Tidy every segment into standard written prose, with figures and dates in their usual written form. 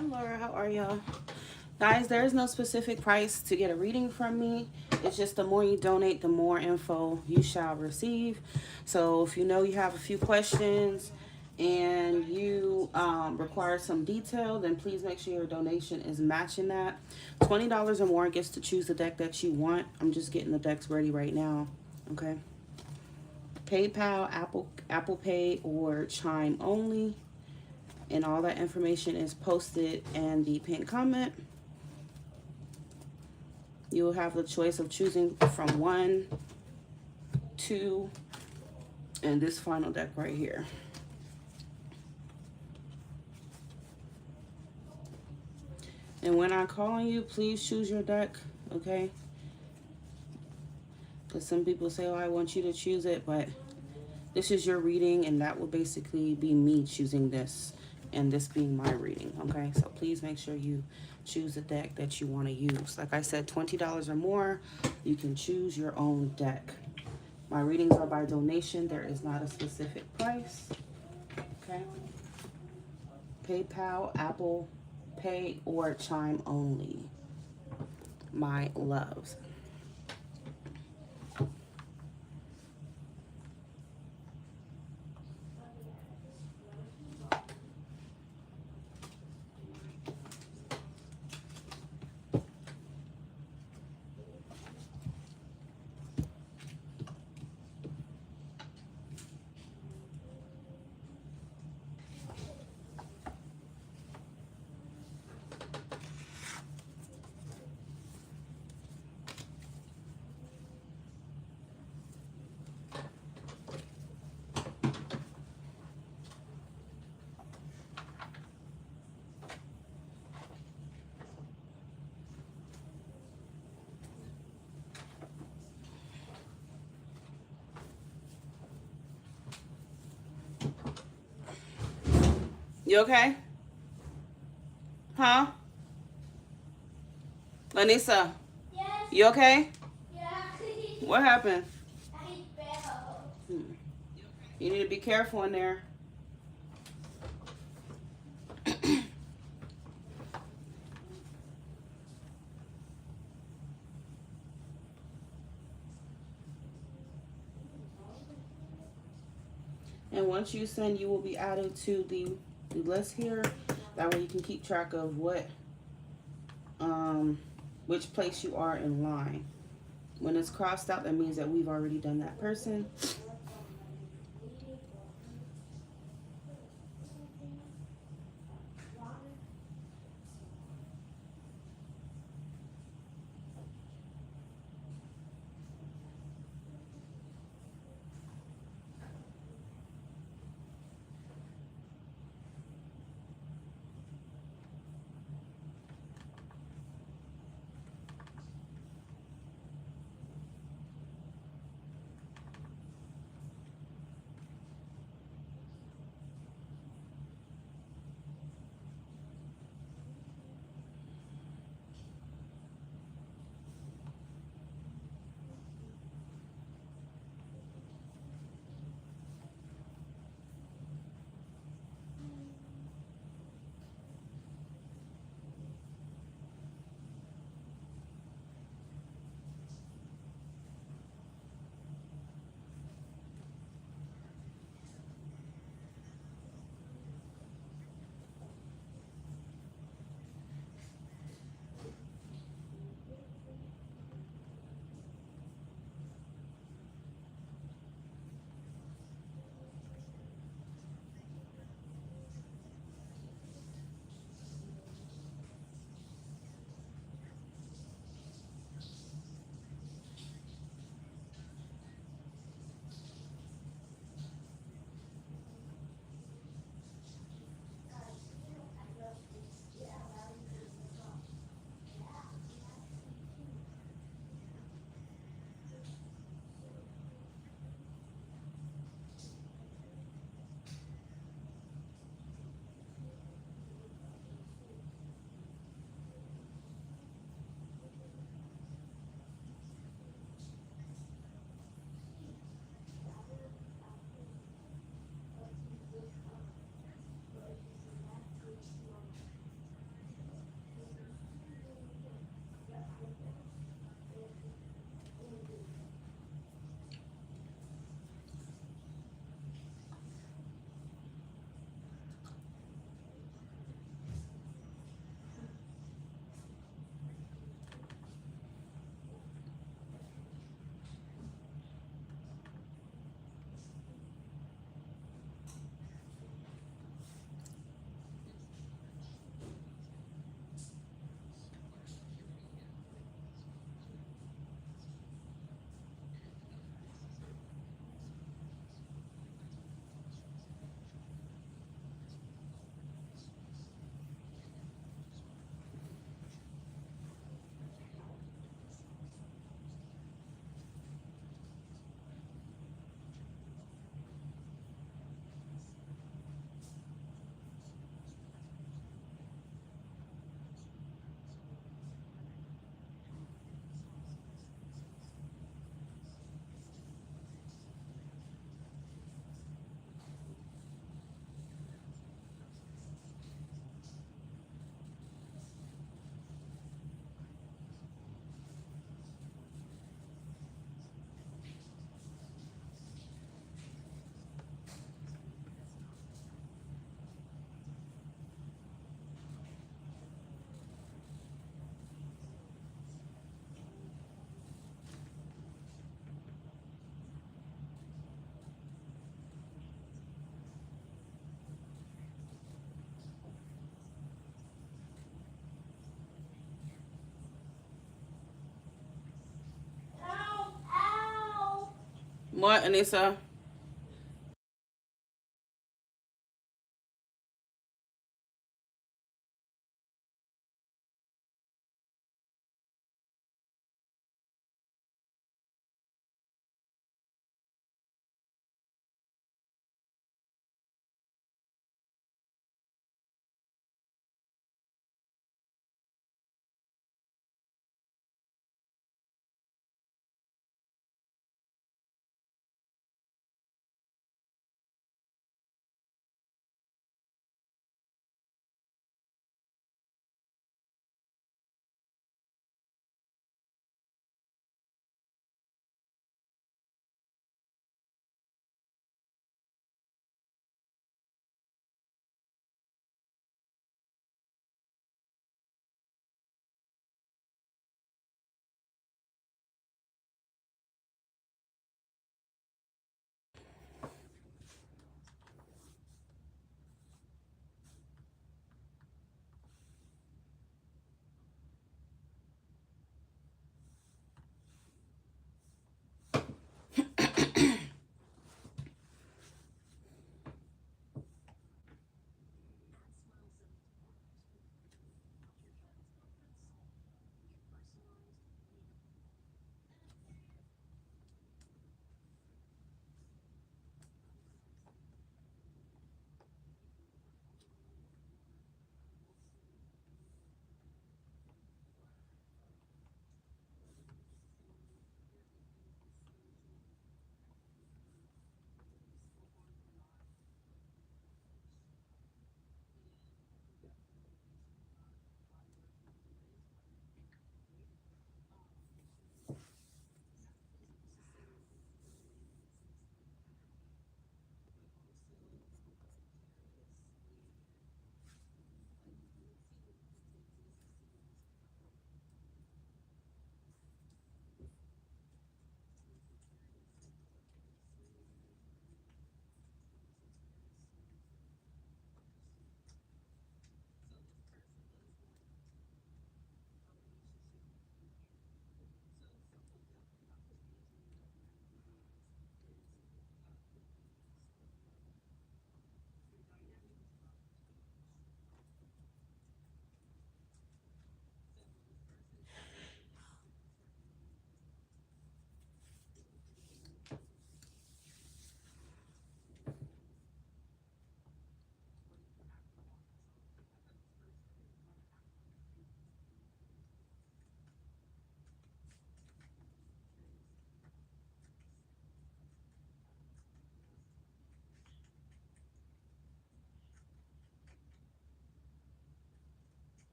Hi Laura, how are y'all? Guys, there is no specific price to get a reading from me. It's just the more you donate, the more info you shall receive. So if you know you have a few questions and you require some detail, then please make sure your donation is matching that. $20 or more gets to choose the deck that you want. I'm just getting the decks ready right now. Okay. PayPal, Apple Pay, or Chime only. And all that information is posted in the pinned comment. You will have the choice of choosing from 1, 2, and this final deck right here. And when I call on you, please choose your deck, okay? Because some people say, oh, I want you to choose it, but this is your reading, and that will basically be me choosing this, and this being my reading, okay? So please make sure you choose a deck that you want to use. Like I said, $20 or more, you can choose your own deck. My readings are by donation. There is not a specific price, okay? PayPal, Apple Pay, or Chime only. My loves. You okay? Huh? Lanisa? Yes. You okay? Yeah. What happened? I fell. You need to be careful in there. And once you send, you will be added to the list here. That way you can keep track of which place you are in line. When it's crossed out, that means that we've already done that person. What, Anissa?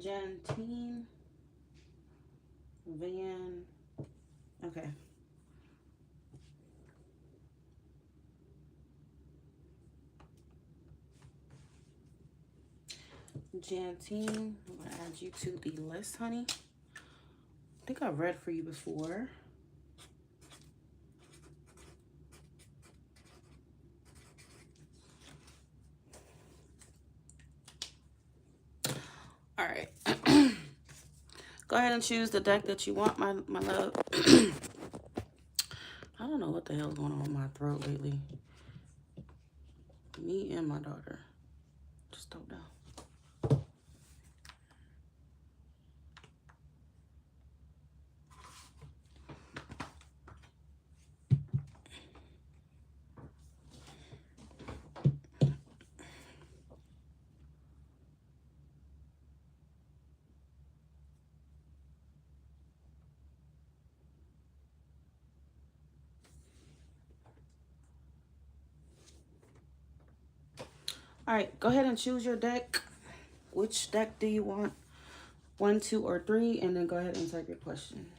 Jantine Van. Okay. Jantine, I'm going to add you to the list, honey. I think I've read for you before. All right. Go ahead and choose the deck that you want, my love. I don't know what the hell's going on with my throat lately. Me and my daughter. Just don't know. All right, go ahead and choose your deck. Which deck do you want? 1, 2, or 3, and then go ahead and type your questions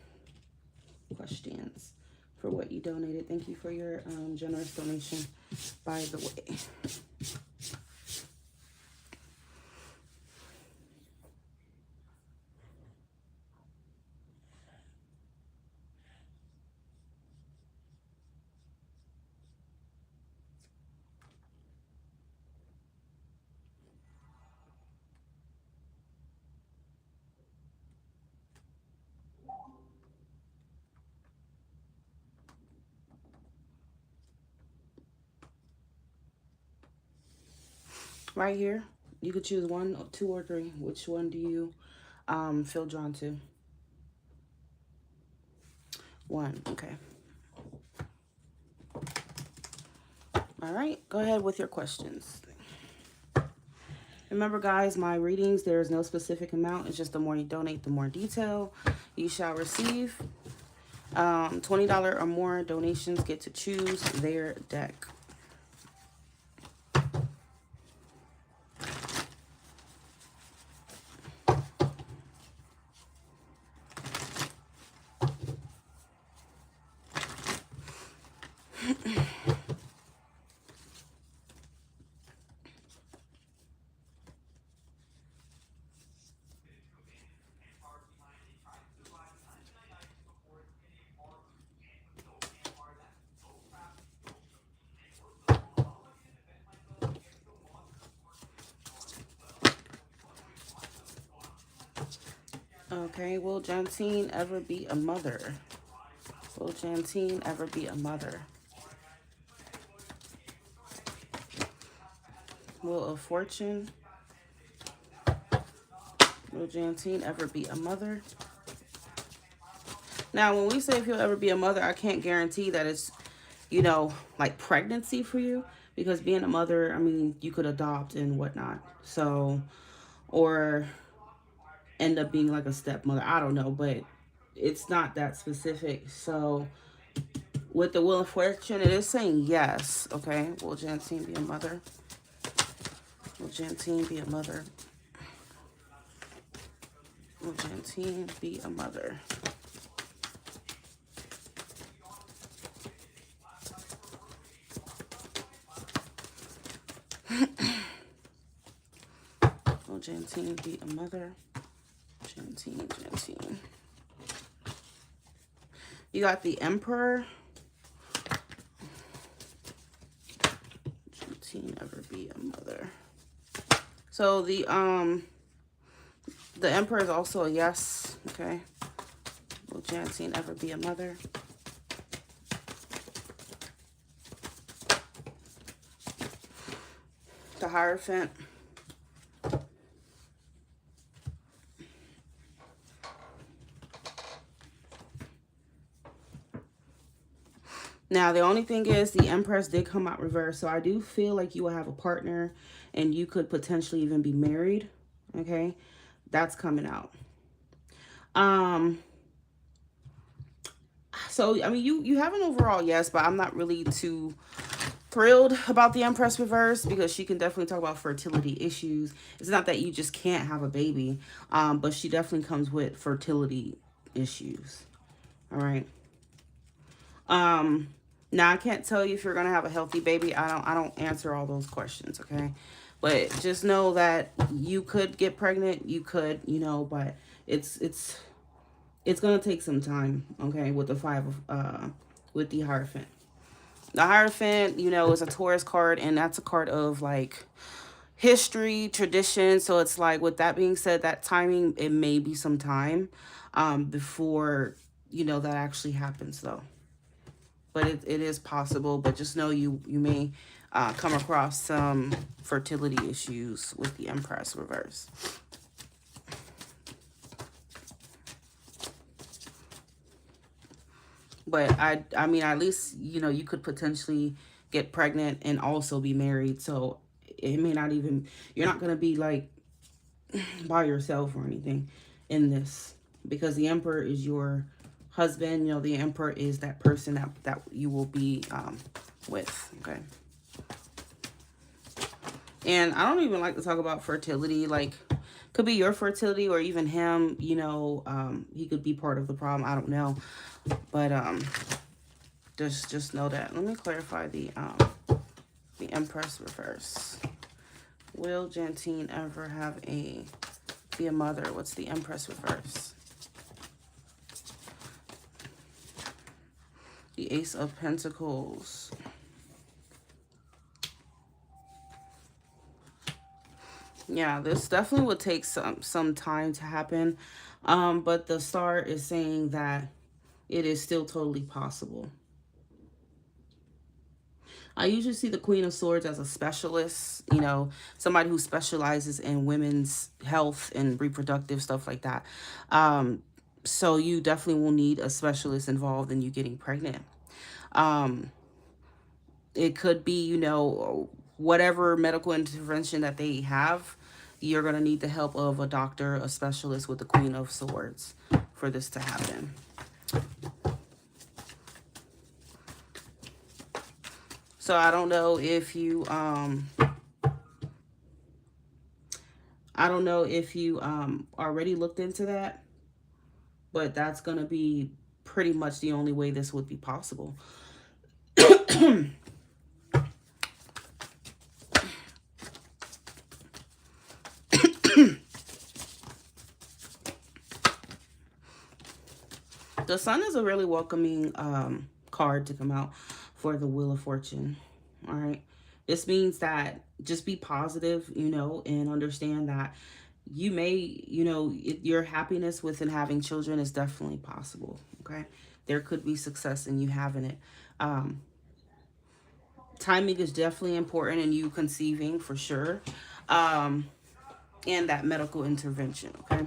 for what you donated. Thank you for your generous donation, by the way. Right here, you could choose 1, 2, or 3. Which one do you feel drawn to? 1, okay. All right, go ahead with your questions. Remember, guys, my readings, there is no specific amount. It's just the more you donate, the more detail you shall receive. $20 or more donations get to choose their deck. Okay, will Jantine ever be a mother? Will Jantine ever be a mother? Will of Fortune? Will Jantine ever be a mother? Now, when we say if you'll ever be a mother, I can't guarantee that it's, you know, like pregnancy for you. Because being a mother, I mean, you could adopt and whatnot. So, or end up being like a stepmother. I don't know, but it's not that specific. So, with the Wheel of Fortune, it is saying yes. Okay, will Jantine be a mother? Will Jantine be a mother? Will Jantine be a mother? Will Jantine be a mother? Jantine. You got the Emperor. Jantine ever be a mother? So the Emperor is also a yes. Okay. Will Jantine ever be a mother? The Hierophant. Now, the only thing is the Empress did come out reverse. So I do feel like you will have a partner and you could potentially even be married. Okay. That's coming out. So, I mean, you have an overall yes, but I'm not really too thrilled about the Empress reverse because she can definitely talk about fertility issues. It's not that you just can't have a baby, but she definitely comes with fertility issues. All right. Now I can't tell you if you're gonna have a healthy baby. I don't answer all those questions, okay? But just know that you could get pregnant. You could, you know, but it's gonna take some time. Okay, with the five of with the Hierophant. The Hierophant, you know, is a Taurus card, and that's a card of like history, tradition. So it's like, with that being said, that timing, it may be some time before, you know, that actually happens though. But it is possible. But just know you may come across some fertility issues with the Empress reverse. But I mean, at least, you know, you could potentially get pregnant and also be married. So it may not even, you're not going to be like by yourself or anything in this, because the Emperor is your husband. You know, the Emperor is that person that you will be with. Okay. And I don't even like to talk about fertility. Like, could be your fertility or even him. You know, he could be part of the problem. I don't know. But just know that. Let me clarify the Empress reverse. Will Jantine ever be a mother? What's the Empress reverse? The Ace of Pentacles. Yeah, this definitely would take some time to happen. But the star is saying that it is still totally possible. I usually see the Queen of Swords as a specialist, you know, somebody who specializes in women's health and reproductive stuff like that. So you definitely will need a specialist involved in you getting pregnant. It could be, you know, whatever medical intervention that they have, you're going to need the help of a doctor, a specialist with the Queen of Swords for this to happen. So I don't know if you already looked into that, but that's going to be pretty much the only way this would be possible. The Sun is a really welcoming card to come out for the Wheel of Fortune. All right. This means that just be positive, you know, and understand that you may, you know, your happiness within having children is definitely possible. Okay. There could be success in you having it. Timing is definitely important in you conceiving for sure. And that medical intervention. Okay.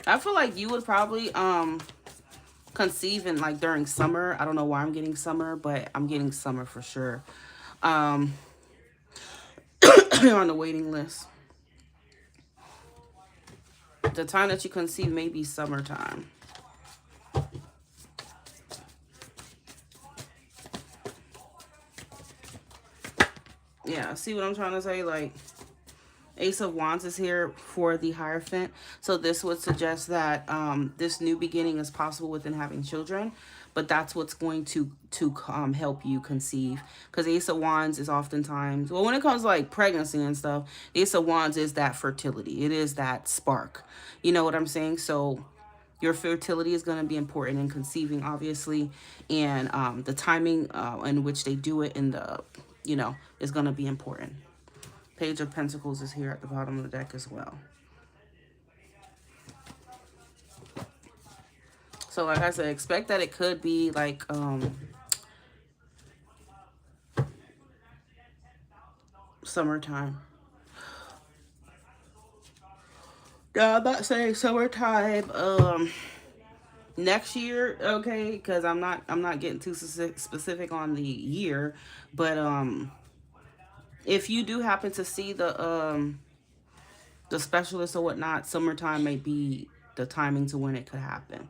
I feel like you would probably conceive in like during summer. I don't know why I'm getting summer, but I'm getting summer for sure. You're on the waiting list. The time that you conceive may be summertime. Yeah, see what I'm trying to say? Like, Ace of Wands is here for the Hierophant. So this would suggest that this new beginning is possible within having children. But that's what's going to help you conceive. Because Ace of Wands is oftentimes, well, when it comes to like pregnancy and stuff, Ace of Wands is that fertility. It is that spark. You know what I'm saying? So your fertility is going to be important in conceiving, obviously. And the timing in which they do it is going to be important. Page of Pentacles is here at the bottom of the deck as well. So like I said, expect that it could be like summertime. Yeah, I'm not saying summertime next year, okay, because I'm not getting too specific on the year, but if you do happen to see the specialist or whatnot, summertime may be the timing to when it could happen.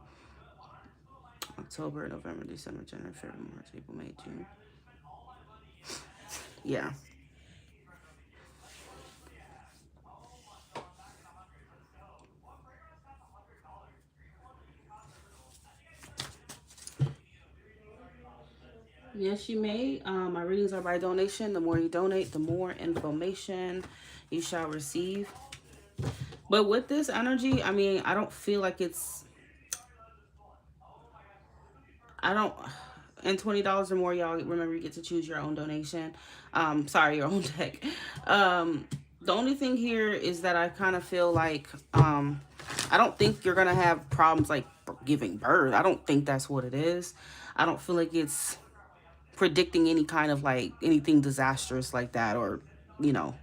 October, November, December, January, February, March, April, May, June. Yeah. Yes, you may. My readings are by donation. The more you donate, the more information you shall receive. But with this energy, I mean, I don't feel like it's. I don't. And $20 or more, y'all. Remember, you get to choose your own donation. Sorry, your own deck. The only thing here is that I kind of feel like I don't think you're gonna have problems like giving birth. I don't think that's what it is. I don't feel like it's predicting any kind of like anything disastrous like that, or you know,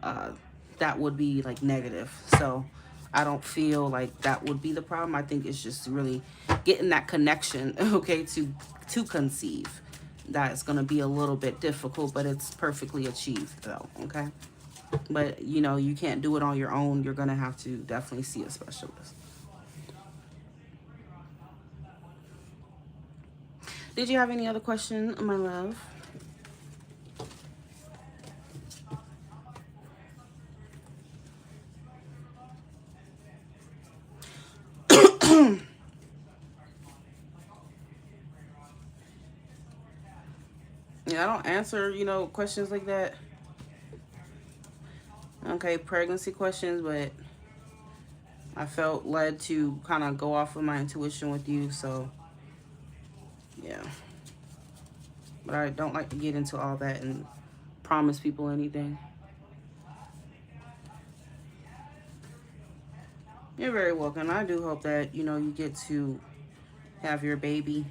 uh, that would be like negative. So I don't feel like that would be the problem. I think it's just really getting that connection, okay, to conceive. That's gonna be a little bit difficult, but it's perfectly achieved though, okay? But you know, you can't do it on your own. You're gonna have to definitely see a specialist. Did you have any other question, my love? Yeah, I don't answer, questions like that. Okay, pregnancy questions, but I felt led to kind of go off of my intuition with you, so yeah. But I don't like to get into all that and promise people anything. You're very welcome. I do hope that, you get to have your baby,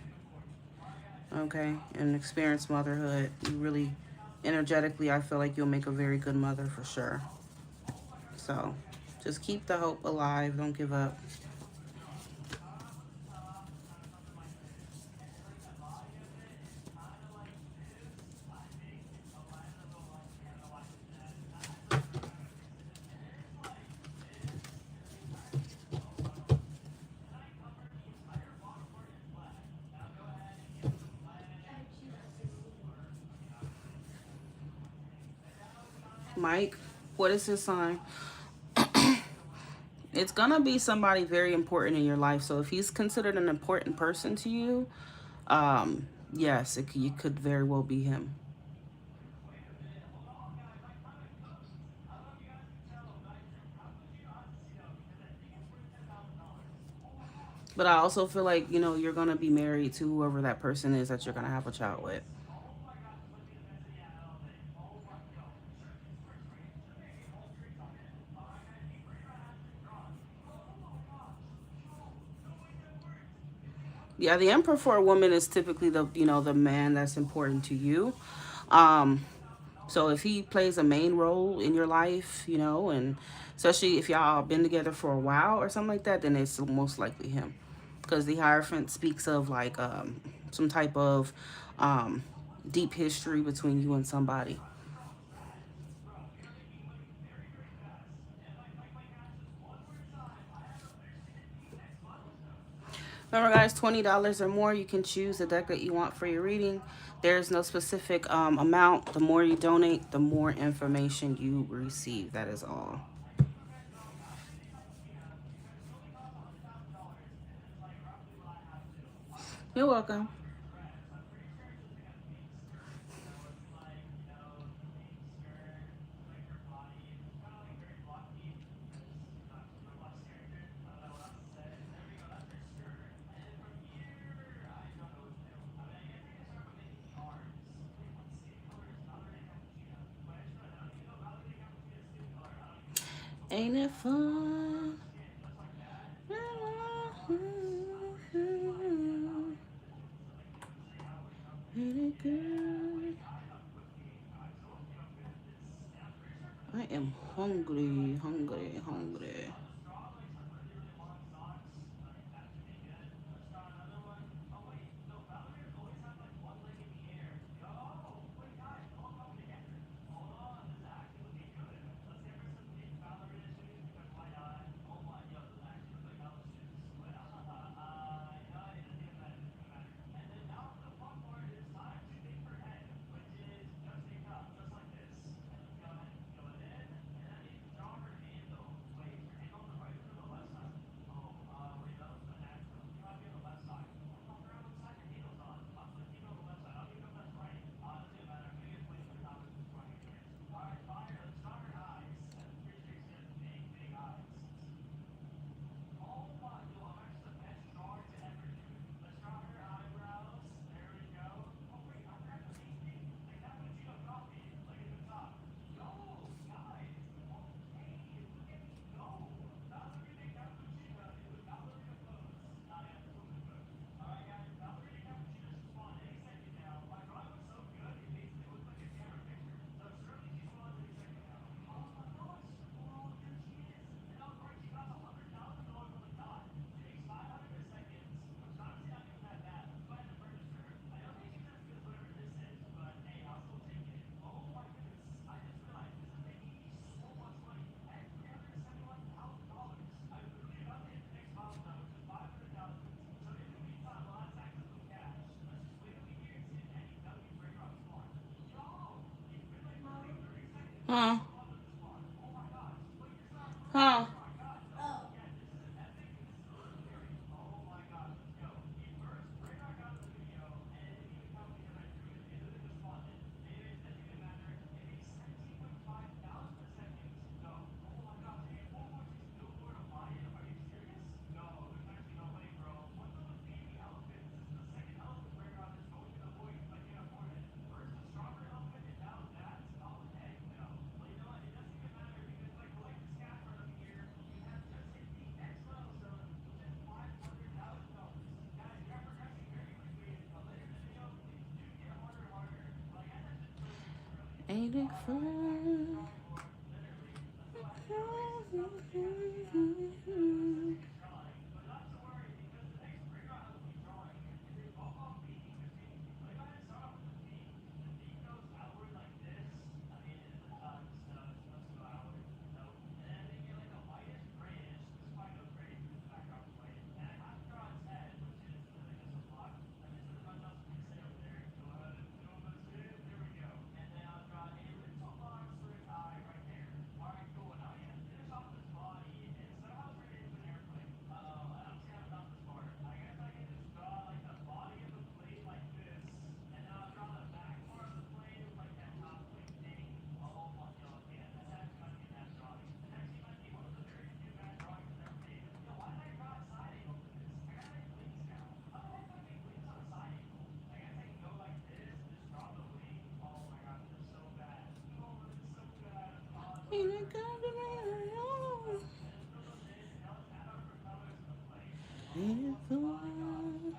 okay, and experience motherhood. You really, energetically, I feel like you'll make a very good mother for sure. So just keep the hope alive. Don't give up. Mike, what is his sign? It's gonna be somebody very important in your life. So if he's considered an important person to you, yes, you could very well be him. But I also feel like, you're gonna be married to whoever that person is that you're gonna have a child with. Yeah, the emperor for a woman is typically the man that's important to you. Um, so if he plays a main role in your life, and especially if y'all been together for a while or something like that, then it's most likely him. Because the Hierophant speaks of like some type of um, deep history between you and somebody. Remember, guys, $20 or more, you can choose the deck that you want for your reading. There's no specific amount. The more you donate, the more information you receive. That is all. You're welcome. Ain't it fun? Ain't it good? I am hungry, hungry, hungry. Huh? Huh? Oh. Ain't it fun? Ain't it good? Ain't it fun?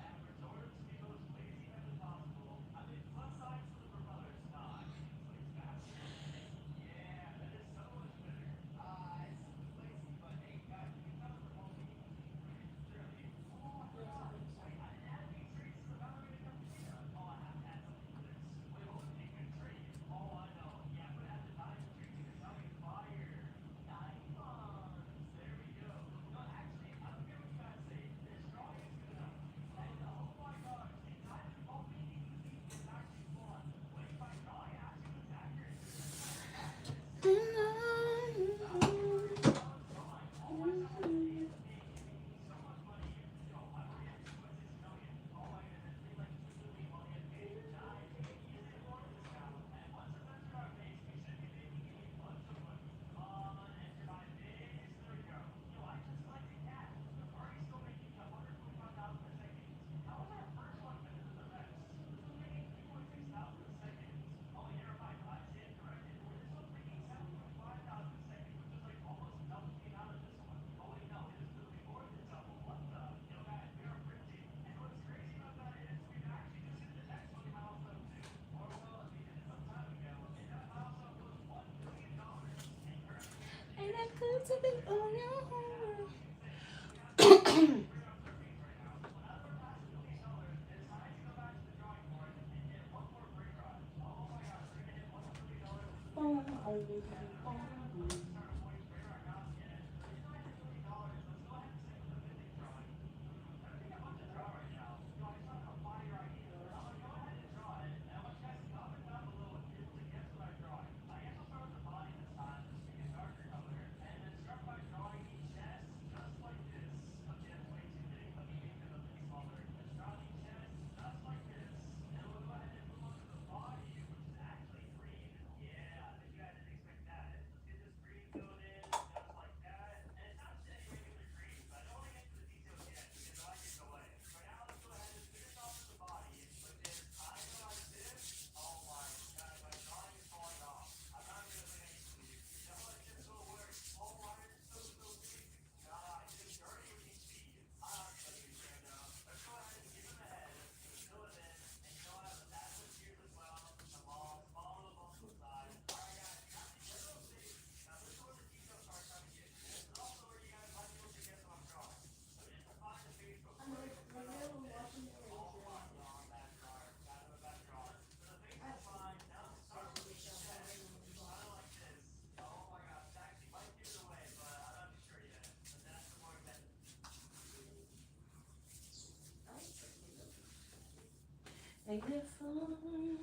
Ain't it good to be on your own? Ain't it fun?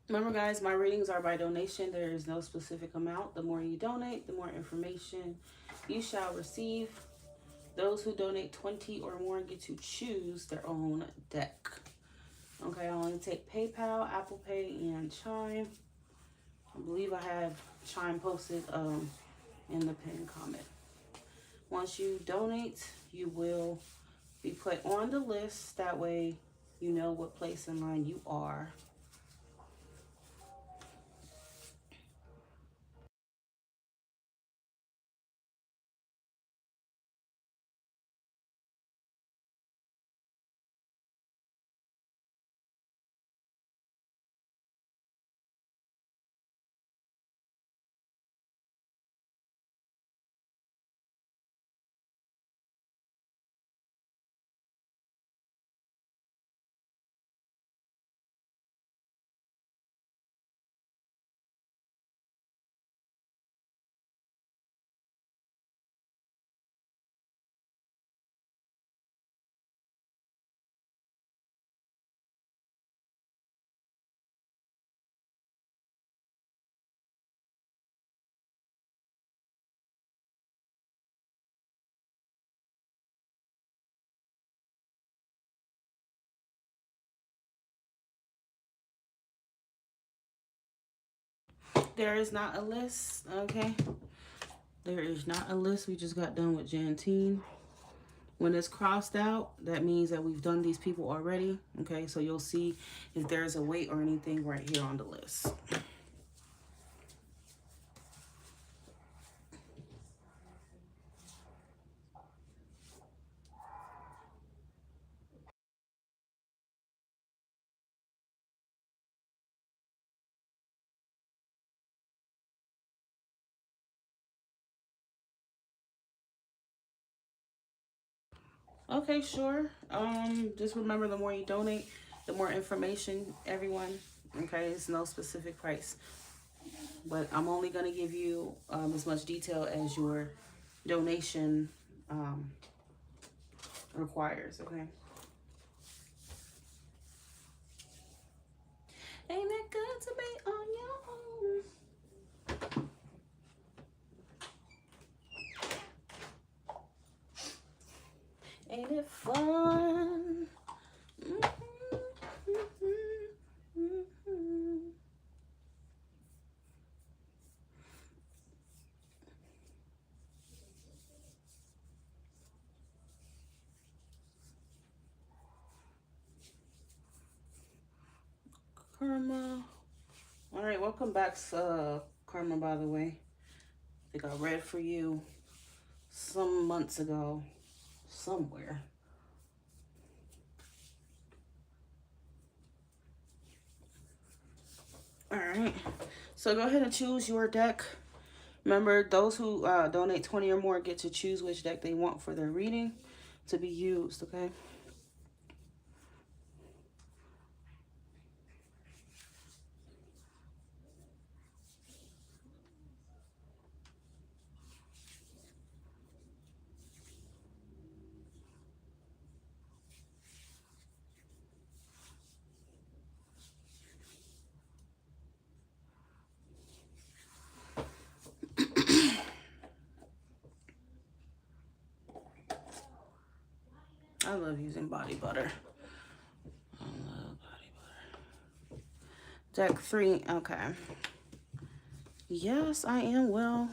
Remember, guys, my readings are by donation. There is no specific amount. The more you donate, the more information you shall receive. Those who donate 20 or more get to choose their own deck. Okay, I only take PayPal, Apple Pay, and Chime. I believe I have Chime posted in the pinned comment. Once you donate, you will be put on the list. That way you know what place in line you are. There is not a list, okay? There is not a list. We just got done with Jantine. When it's crossed out, that means that we've done these people already, okay? So you'll see if there's a wait or anything right here on the list. Okay, sure. Just remember, the more you donate, the more information, everyone. Okay, it's no specific price, but I'm only gonna give you as much detail as your donation requires. Okay. Ain't it good to be on your own? Ain't it fun? Karma. All right, welcome back, Karma, by the way. I think I read for you some months ago, somewhere. All right, so go ahead and choose your deck. Remember, those who donate 20 or more get to choose which deck they want for their reading to be used, okay? I love using body butter. I love body butter. Deck 3, okay. Yes, I am well.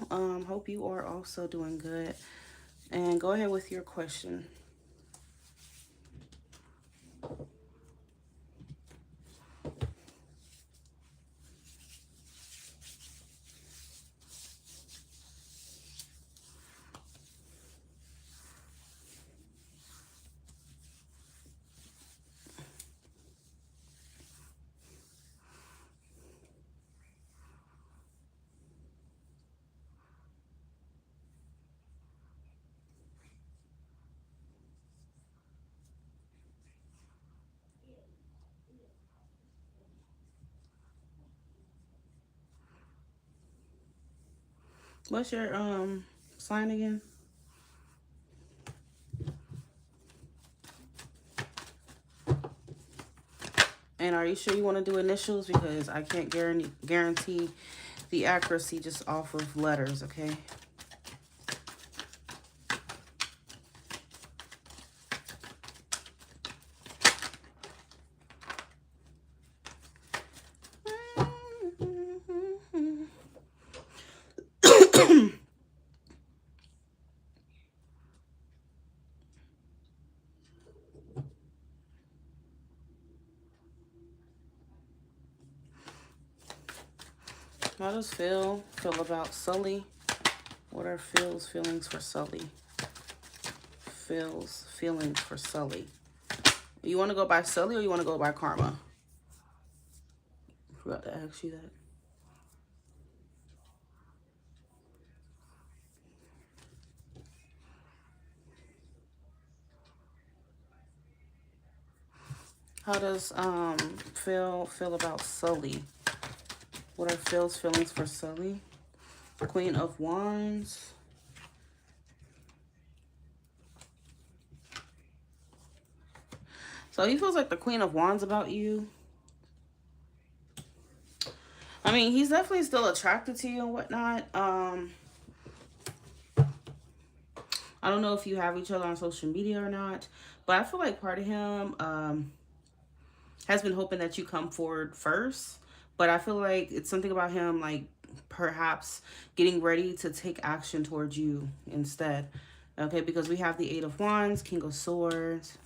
Hope you are also doing good. And go ahead with your question. What's your sign again? And are you sure you want to do initials? Because I can't guarantee the accuracy just off of letters, okay? How does Phil feel about Sully? What are Phil's feelings for Sully? Phil's feelings for Sully. You want to go by Sully or you want to go by Karma? I forgot to ask you that. How does Phil feel about Sully? What are Phil's feelings for Sully? Queen of Wands. So he feels like the Queen of Wands about you. I mean, he's definitely still attracted to you and whatnot. I don't know if you have each other on social media or not, but I feel like part of him has been hoping that you come forward first. But I feel like it's something about him, like perhaps getting ready to take action towards you instead. Okay, because we have the Eight of Wands, King of Swords.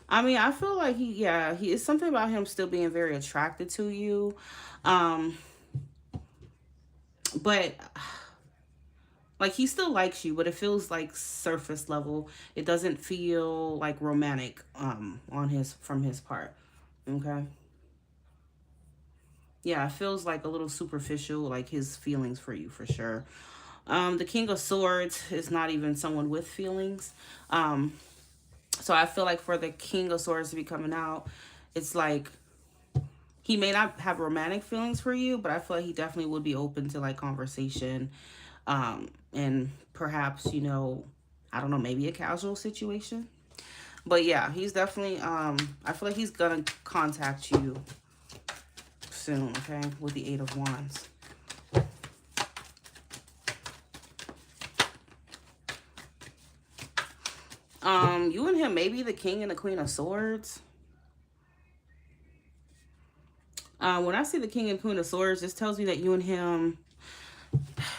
I mean, I feel like he is something about him still being very attracted to you. But like he still likes you, but it feels like surface level. It doesn't feel like romantic from his part. Okay? Yeah, it feels like a little superficial, like his feelings for you for sure. The King of Swords is not even someone with feelings. So I feel like for the King of Swords to be coming out, it's like he may not have romantic feelings for you, but I feel like he definitely would be open to like conversation, and perhaps, you know, I don't know, maybe a casual situation. But yeah, he's definitely I feel like he's gonna contact you soon, okay, with the Eight of Wands. You and him, maybe the King and the Queen of Swords. When I see the King and Queen of Swords, this tells me that you and him,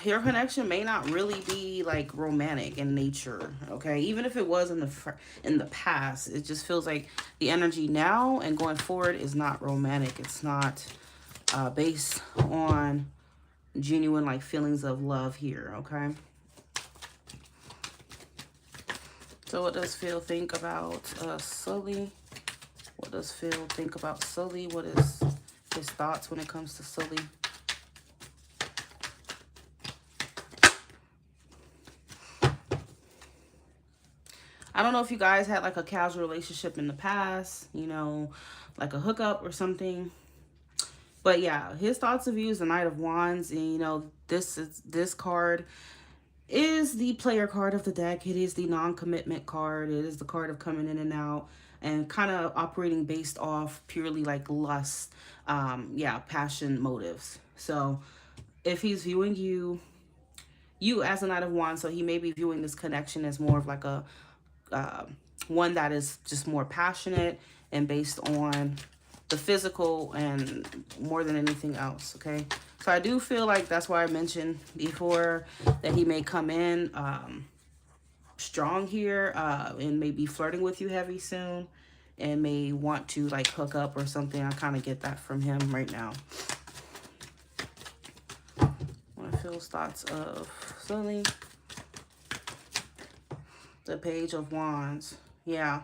your connection may not really be like romantic in nature, okay? Even if it was in the past, it just feels like the energy now and going forward is not romantic. It's not based on genuine like feelings of love here, okay? So what does Phil think about Sully? What does Phil think about Sully? What is his thoughts when it comes to Sully? I don't know if you guys had like a casual relationship in the past, you know, like a hookup or something. But yeah, his thoughts of you is the Knight of Wands. And you know, this card is the player card of the deck. It is the non-commitment card. It is the card of coming in and out and kind of operating based off purely like lust, passion motives. So if he's viewing you as a Knight of Wands, so he may be viewing this connection as more of like a one that is just more passionate and based on the physical and more than anything else, okay? So I do feel like that's why I mentioned before that he may come in strong here and may be flirting with you heavy soon and may want to like hook up or something. I kind of get that from him right now. What feels thoughts of Sully? The Page of Wands. Yeah.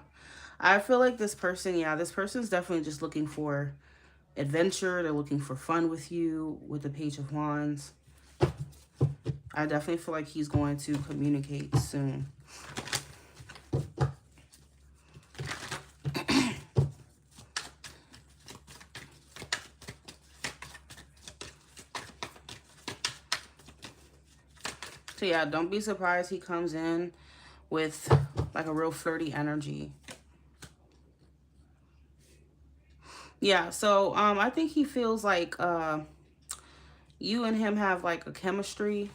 I feel like this person, yeah, this person's definitely just looking for adventure. They're looking for fun with you with the Page of Wands. I definitely feel like he's going to communicate soon. So yeah, don't be surprised he comes in with like a real flirty energy. Yeah, so I think he feels like you and him have like a chemistry.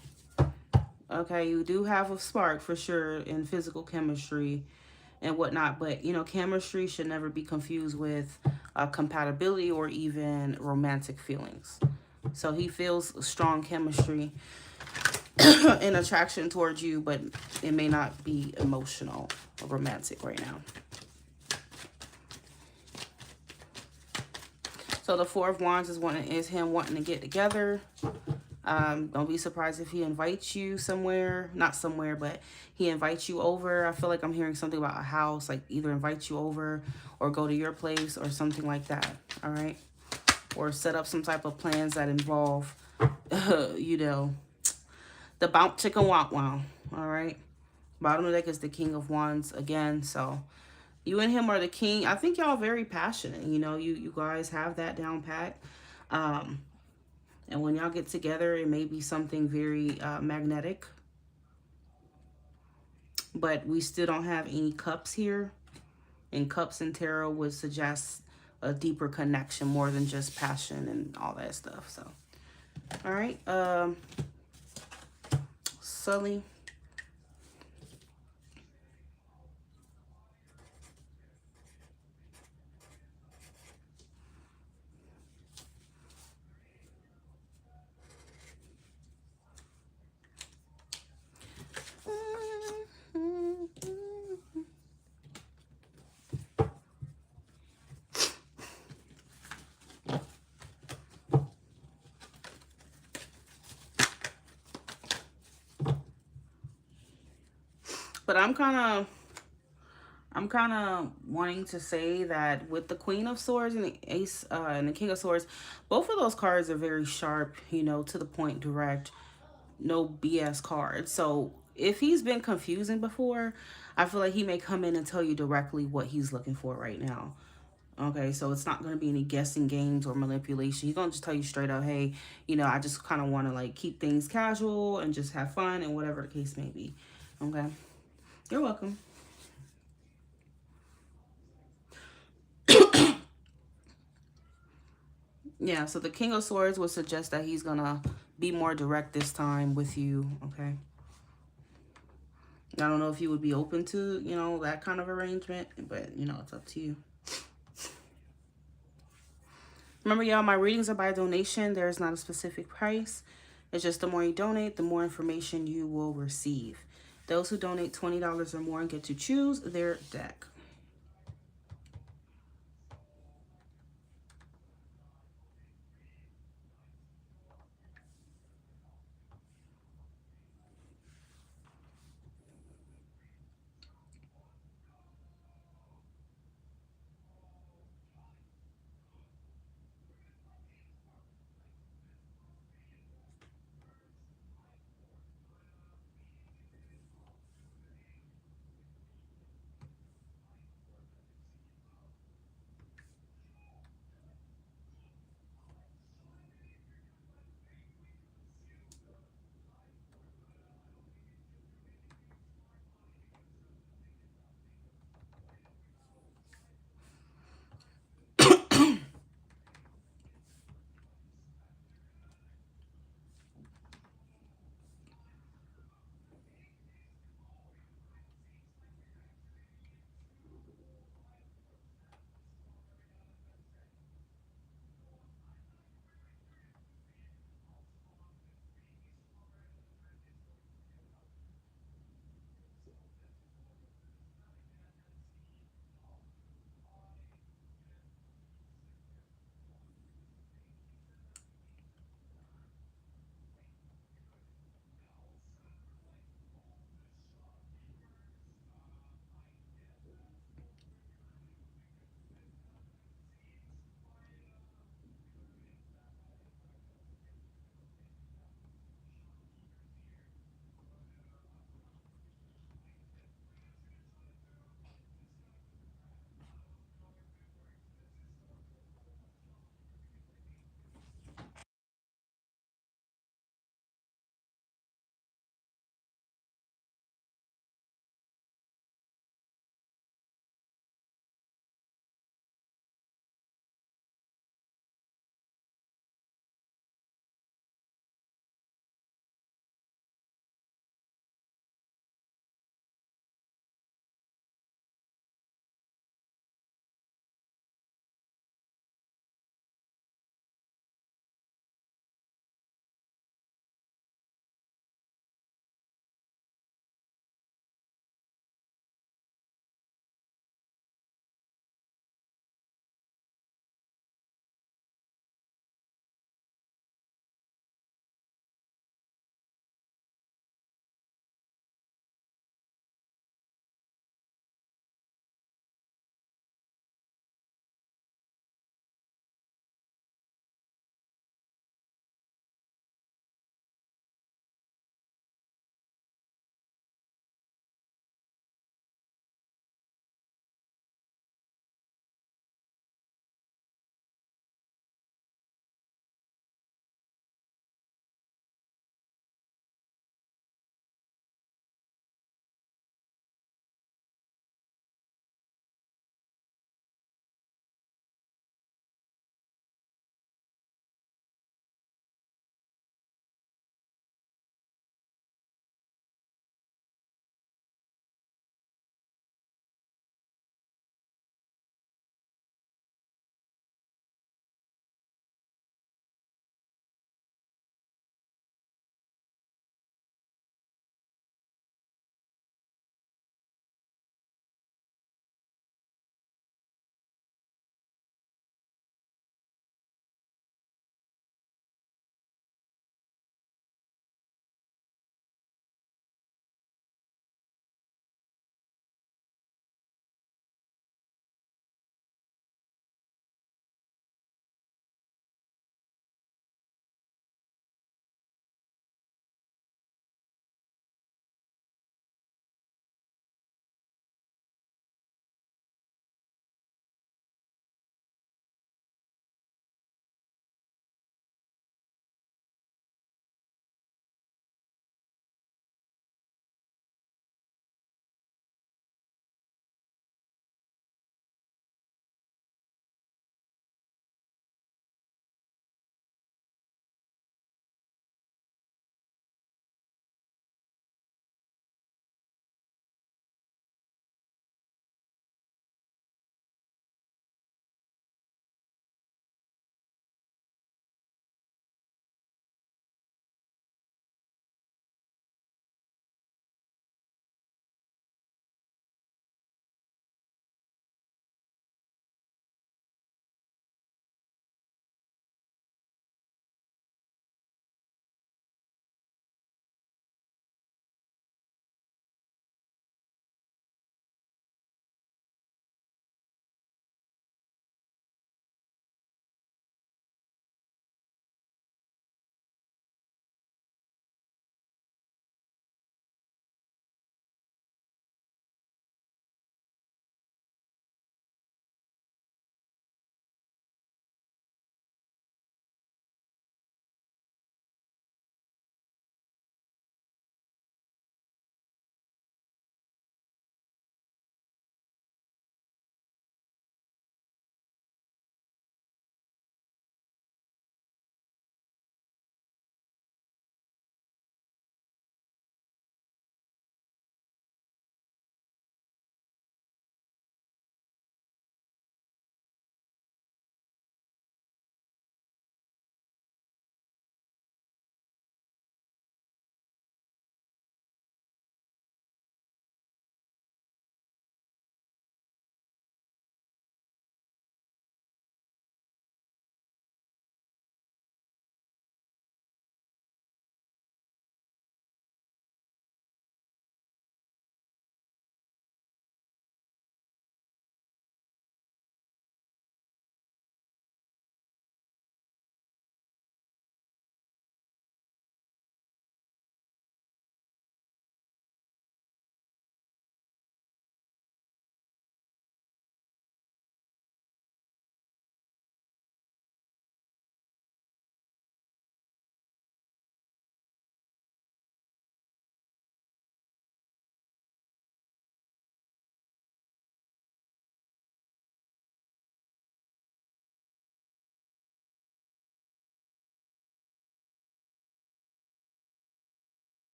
Okay, you do have a spark for sure in physical chemistry and whatnot, but you know, chemistry should never be confused with compatibility or even romantic feelings. So he feels strong chemistry and attraction towards you, but it may not be emotional or romantic right now. So the Four of Wands is him wanting to get together. Don't be surprised if he invites you somewhere, not somewhere, but he invites you over. I feel like I'm hearing something about a house, like either invite you over or go to your place or something like that. All right. Or set up some type of plans that involve, you know, the bounce chicken wow wow. All right. Bottom of the deck is the King of Wands again. So you and him are the king. I think y'all very passionate. You know, you guys have that down pat. And when y'all get together, it may be something very magnetic. But we still don't have any cups here. And cups in tarot would suggest a deeper connection more than just passion and all that stuff. So, all right. Sully. But I'm kind of wanting to say that with the Queen of Swords and the Ace and the King of Swords, both of those cards are very sharp, you know, to the point, direct, no BS cards. So if he's been confusing before, I feel like he may come in and tell you directly what he's looking for right now. Okay, so it's not going to be any guessing games or manipulation. He's going to just tell you straight up, hey, you know, I just kind of want to like keep things casual and just have fun and whatever the case may be. Okay, you're welcome. Yeah, so the King of Swords would suggest that he's going to be more direct this time with you, okay? I don't know if you would be open to, you know, that kind of arrangement, but, you know, it's up to you. Remember, y'all, my readings are by donation. There is not a specific price. It's just the more you donate, the more information you will receive. Those who donate $20 or more get to choose their deck.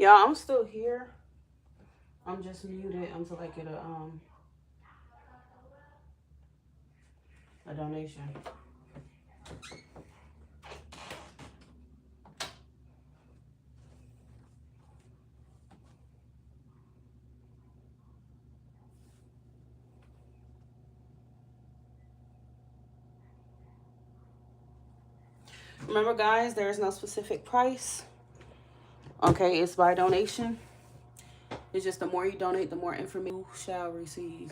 Y'all, I'm still here. I'm just muted until I get a donation. Remember, guys, there is no specific price. Okay, it's by donation. It's just the more you donate, the more information you shall receive.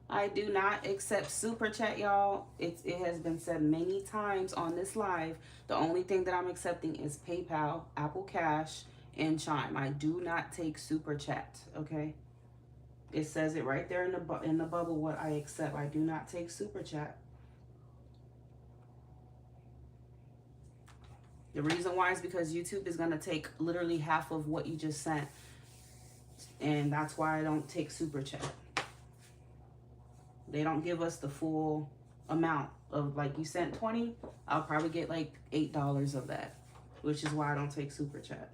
I do not accept super chat, y'all. It has been said many times on this live. The only thing that I'm accepting is PayPal, Apple Cash, and Chime. I do not take super chat. Okay, it says it right there in the bubble what I accept. I do not take super chat. The reason why is because YouTube is gonna take literally half of what you just sent, and that's why I don't take super chat. They don't give us the full amount of, like, you sent 20, I'll probably get like $8 of that, which is why I don't take super chat.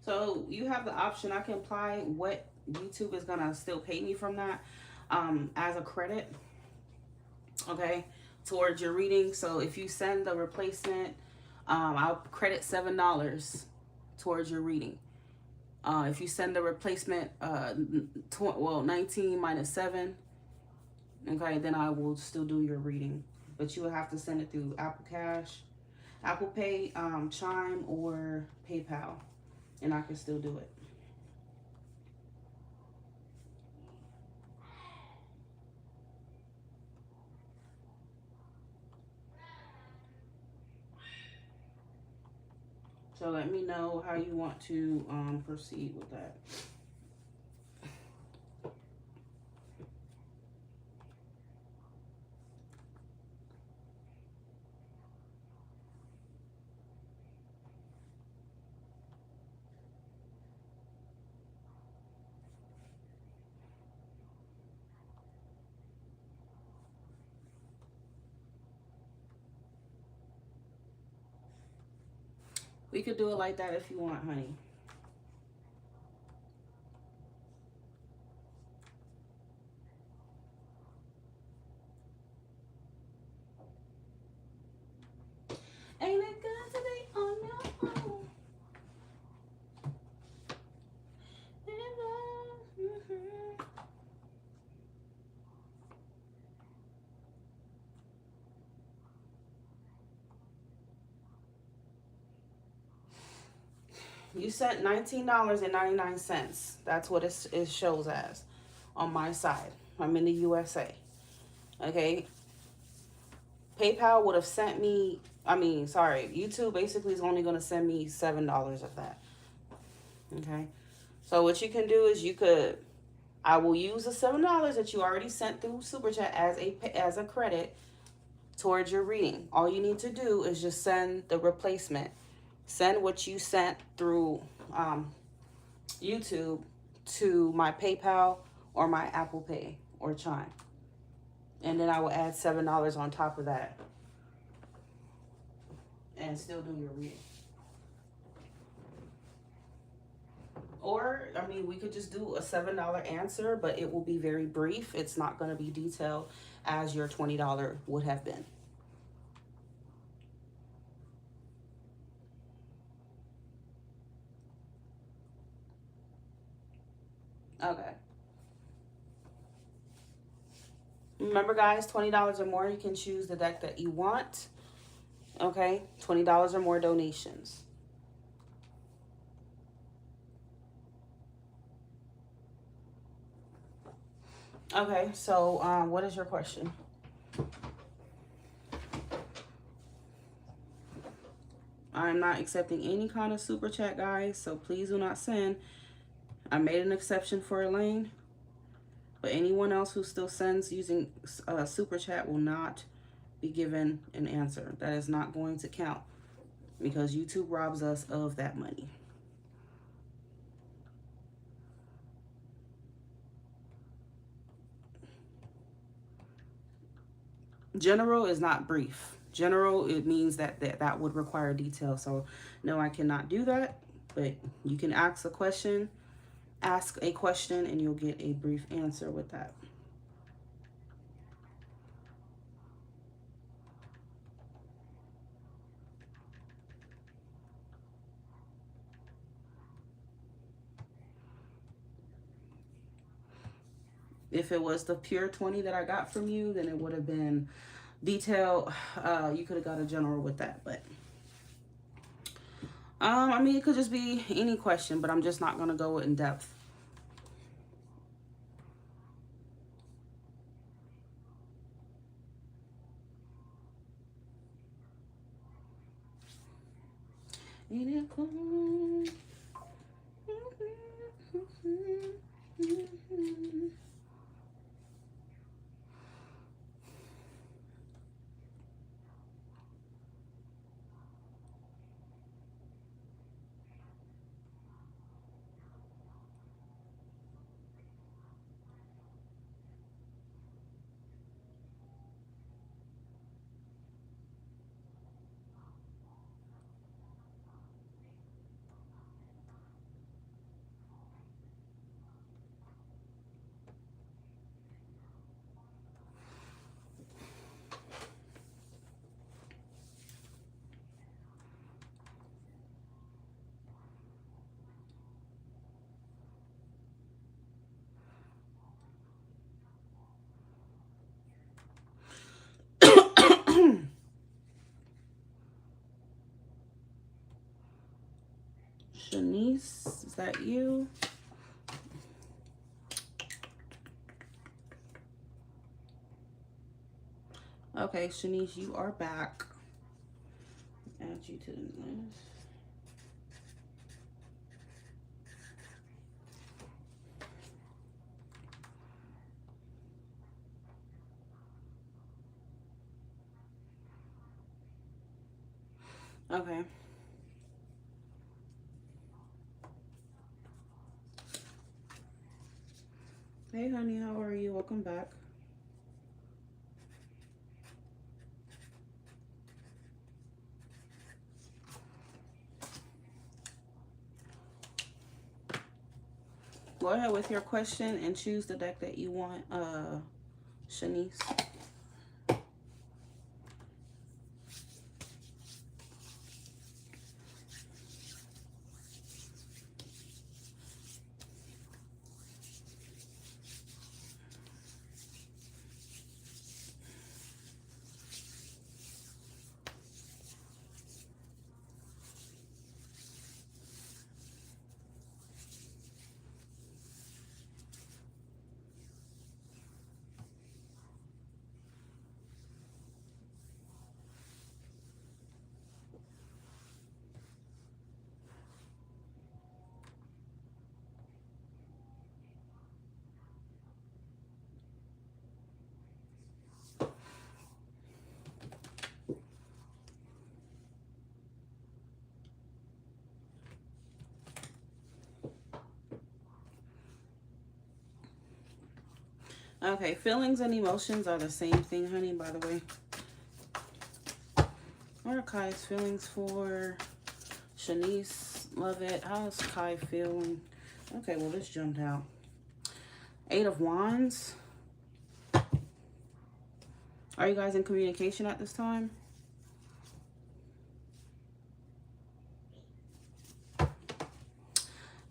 So you have the option. I can apply what YouTube is gonna still pay me from that as a credit, okay, towards your reading. So if you send the replacement, I'll credit $7 towards your reading. If you send the replacement, 19 minus 7, okay, then I will still do your reading. But you will have to send it through Apple Cash, Apple Pay, Chime, or PayPal, and I can still do it. So let me know how you want to proceed with that. We could do it like that if you want, honey. Ain't it good to be on your own? You sent $19.99. That's what it shows as on my side. I'm in the USA. Okay. PayPal would have sent me, YouTube basically is only going to send me $7 of that. Okay. So what you can do is I will use the $7 that you already sent through Super Chat as a credit towards your reading. All you need to do is just send the replacement. Send what you sent through YouTube to my PayPal or my Apple Pay or Chime. And then I will add $7 on top of that and still do your reading. Or, we could just do a $7 answer, but it will be very brief. It's not going to be detailed as your $20 would have been. Okay. Remember, guys, $20 or more, you can choose the deck that you want. Okay? $20 or more donations. Okay, so what is your question? I'm not accepting any kind of super chat, guys, so please do not send. I made an exception for Elaine, but anyone else who still sends using super chat will not be given an answer. That is not going to count because YouTube robs us of that money. General is not brief. General, it means that would require detail. So no, I cannot do that, but you can ask a question and you'll get a brief answer with that. If it was the pure 20 that I got from you, then it would have been detailed. You could have got a general with that, but I mean, it could just be any question, but I'm just not going to go in depth. Ain't it cool? Shanice, is that you? Okay, Shanice, you are back. Add you to the list. Okay. Hey, honey, how are you? Welcome back. Go ahead with your question and choose the deck that you want, Shanice. Okay, feelings and emotions are the same thing, honey, by the way. What are Kai's feelings for Shanice? Love it. How's Kai feeling? Okay, well, this jumped out. 8 of Wands. Are you guys in communication at this time?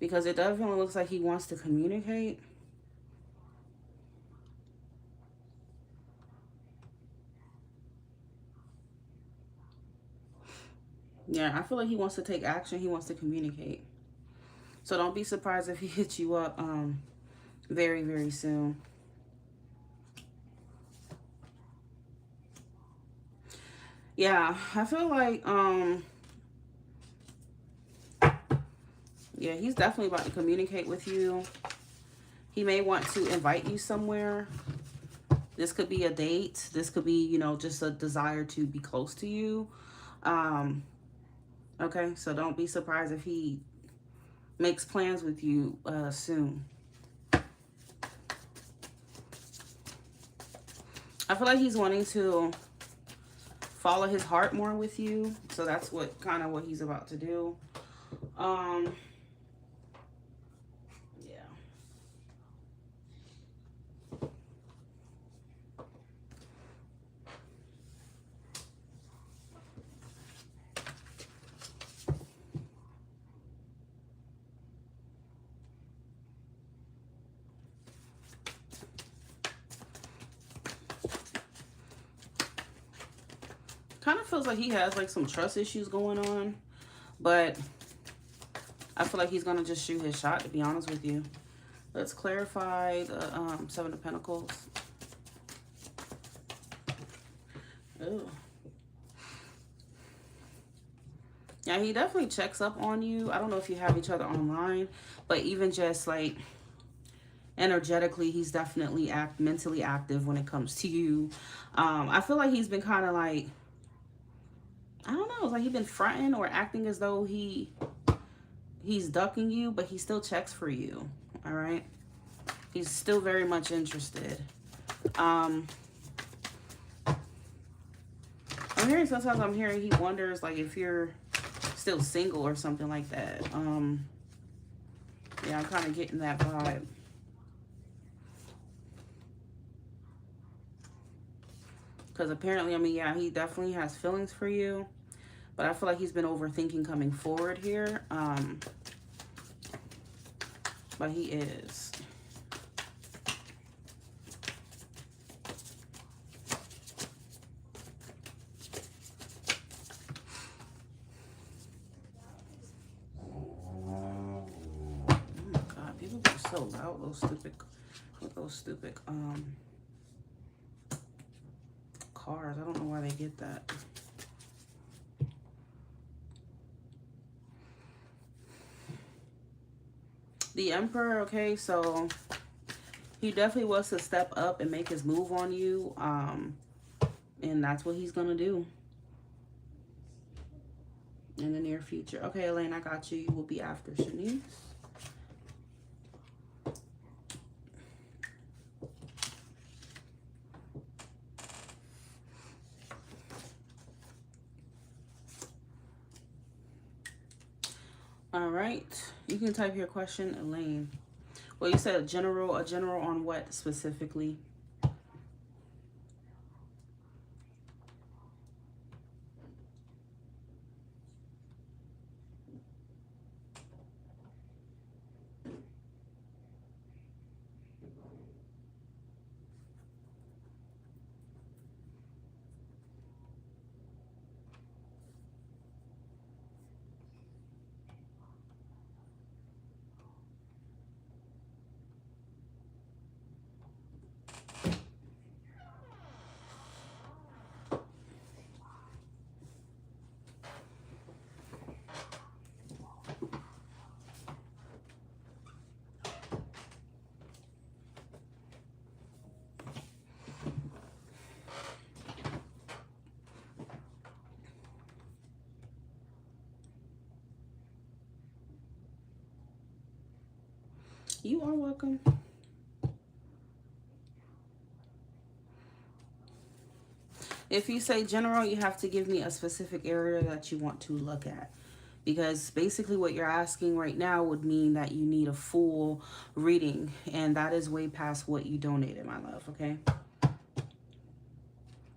Because it definitely looks like he wants to communicate. Yeah, I feel like he wants to take action. He wants to communicate. So don't be surprised if he hits you up very, very soon. Yeah, I feel like Yeah, he's definitely about to communicate with you. He may want to invite you somewhere. This could be a date. This could be, you know, just a desire to be close to you. Okay, so don't be surprised if he makes plans with you soon. I feel like he's wanting to follow his heart more with you. So that's what kind of what he's about to do. Yeah. Kind of feels like he has like some trust issues going on, but I feel like he's gonna just shoot his shot, to be honest with you. Let's clarify the Seven of Pentacles. Ooh. Yeah, he definitely checks up on you. I don't know if you have each other online, but even just like energetically, he's definitely mentally active when it comes to you. I feel like he's been kind of like, I don't know, it's like he's been fronting or acting as though he's ducking you, but he still checks for you. All right, he's still very much interested. I'm hearing, sometimes I'm hearing he wonders like if you're still single or something like that. Yeah, I'm kind of getting that vibe. Because apparently, I mean, yeah, he definitely has feelings for you. But I feel like he's been overthinking coming forward here. But he is. Oh my God, people are so loud. Those stupid cars. I don't know why they get that. The Emperor, okay, so he definitely wants to step up and make his move on you. And that's what he's gonna do in the near future. Okay, Elaine, I got you. You will be after Shanice. All right, you can type your question, Elaine. Well, you said a general on what specifically? You are welcome. If you say general, you have to give me a specific area that you want to look at. Because basically what you're asking right now would mean that you need a full reading. And that is way past what you donated, my love, okay?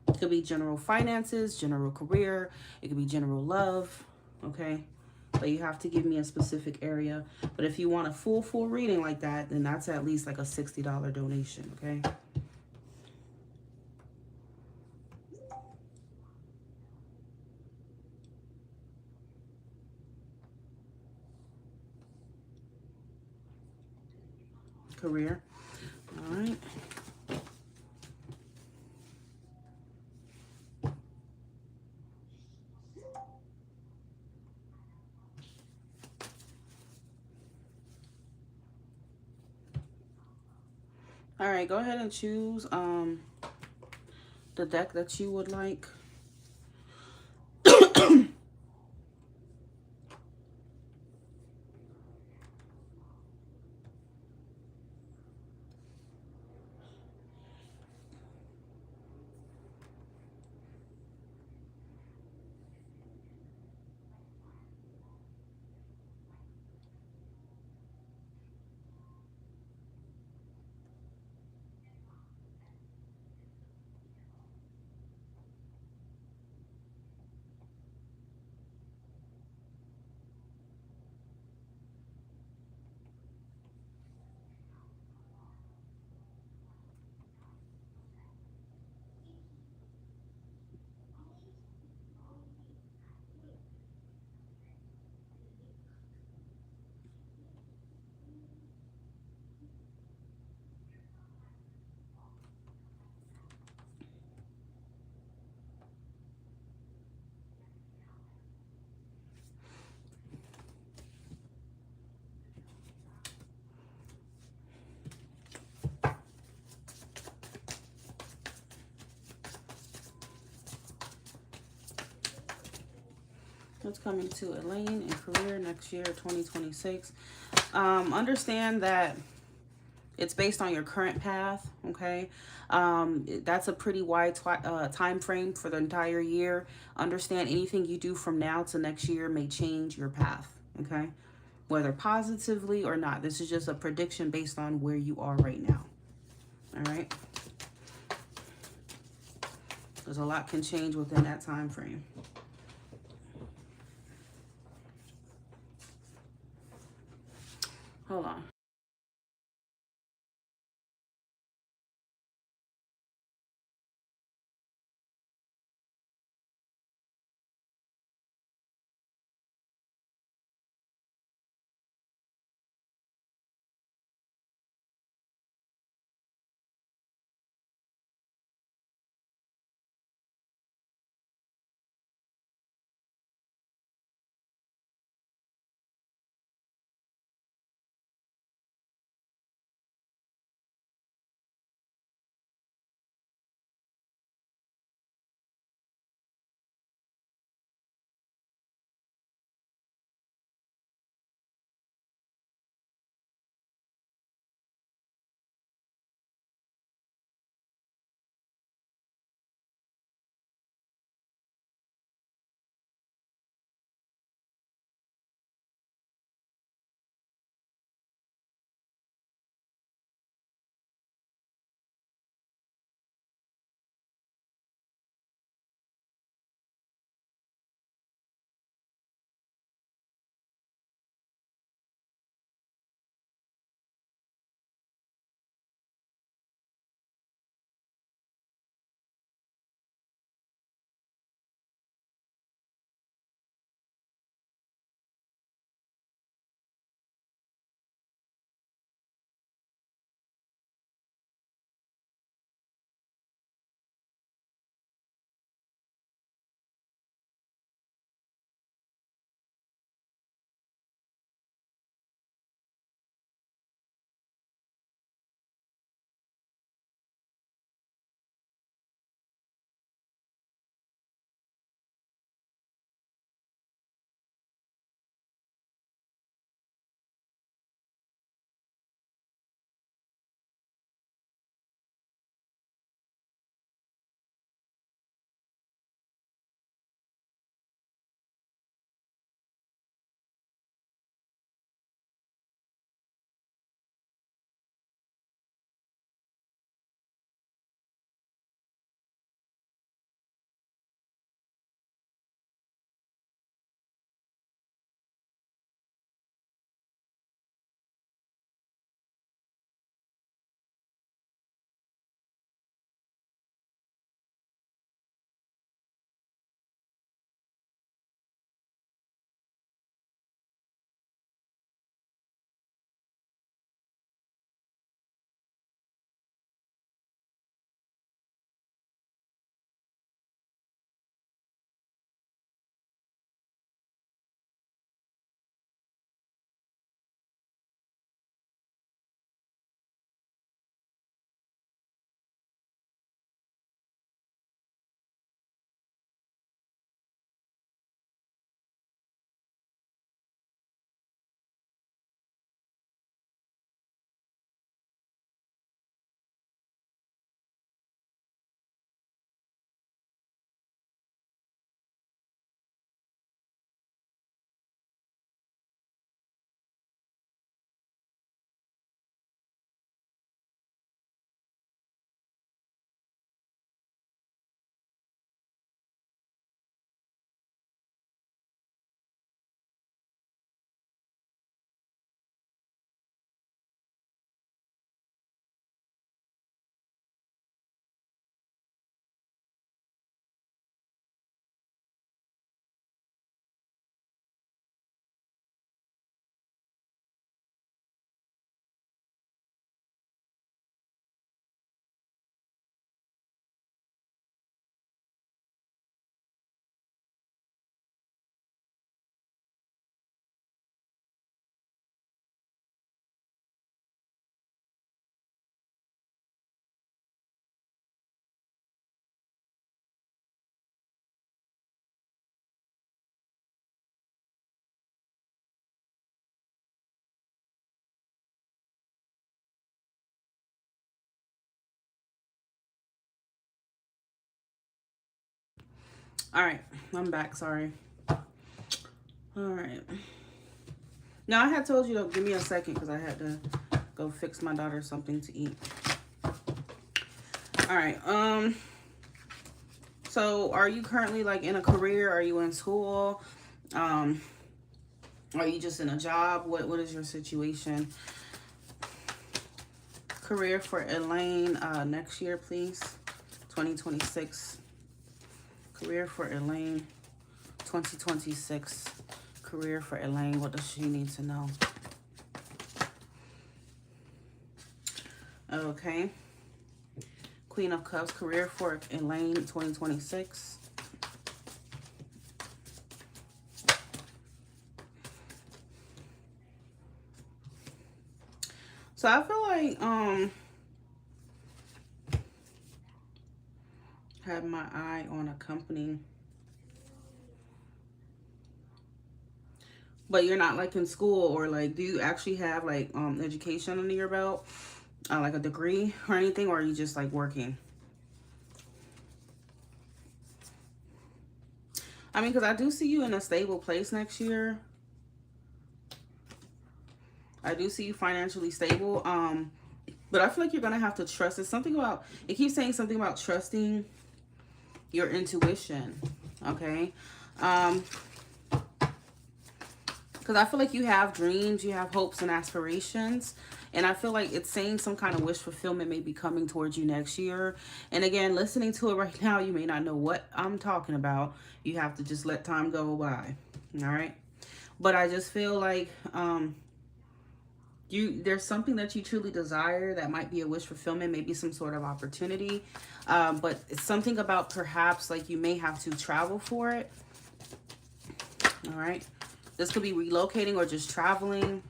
It could be general finances, general career. It could be general love, okay? But you have to give me a specific area. But if you want a full reading like that, then that's at least like a $60 donation, okay? Career. All right. All right, go ahead and choose the deck that you would like. What's coming to Elaine in career next year, 2026? Understand that it's based on your current path, okay? That's a pretty wide time frame for the entire year. Understand anything you do from now to next year may change your path, okay? Whether positively or not. This is just a prediction based on where you are right now, all right? Because a lot can change within that time frame. Hold on. All right, I'm back. Sorry. All right. Now I had told you to give me a second because I had to go fix my daughter something to eat. All right. So are you currently like in a career? Are you in school? Are you just in a job? What is your situation? Career for Elaine next year, please. 2026. Career for Elaine 2026. Career for Elaine. What does she need to know? Okay. Queen of Cups. Career for Elaine 2026. So I feel like have my eye on a company. But you're not like in school, or like, do you actually have like education under your belt, like a degree or anything, or are you just like working? I mean, because I do see you in a stable place next year. I do see you financially stable. But I feel like you're gonna have to trust. It's something about, it keeps saying something about trusting your intuition. Okay. Because I feel like you have dreams, you have hopes and aspirations. And I feel like it's saying some kind of wish fulfillment may be coming towards you next year. And again, listening to it right now, you may not know what I'm talking about. You have to just let time go by. All right. But I just feel like there's something that you truly desire that might be a wish fulfillment, maybe some sort of opportunity. But it's something about perhaps like you may have to travel for it. All right. This could be relocating or just traveling.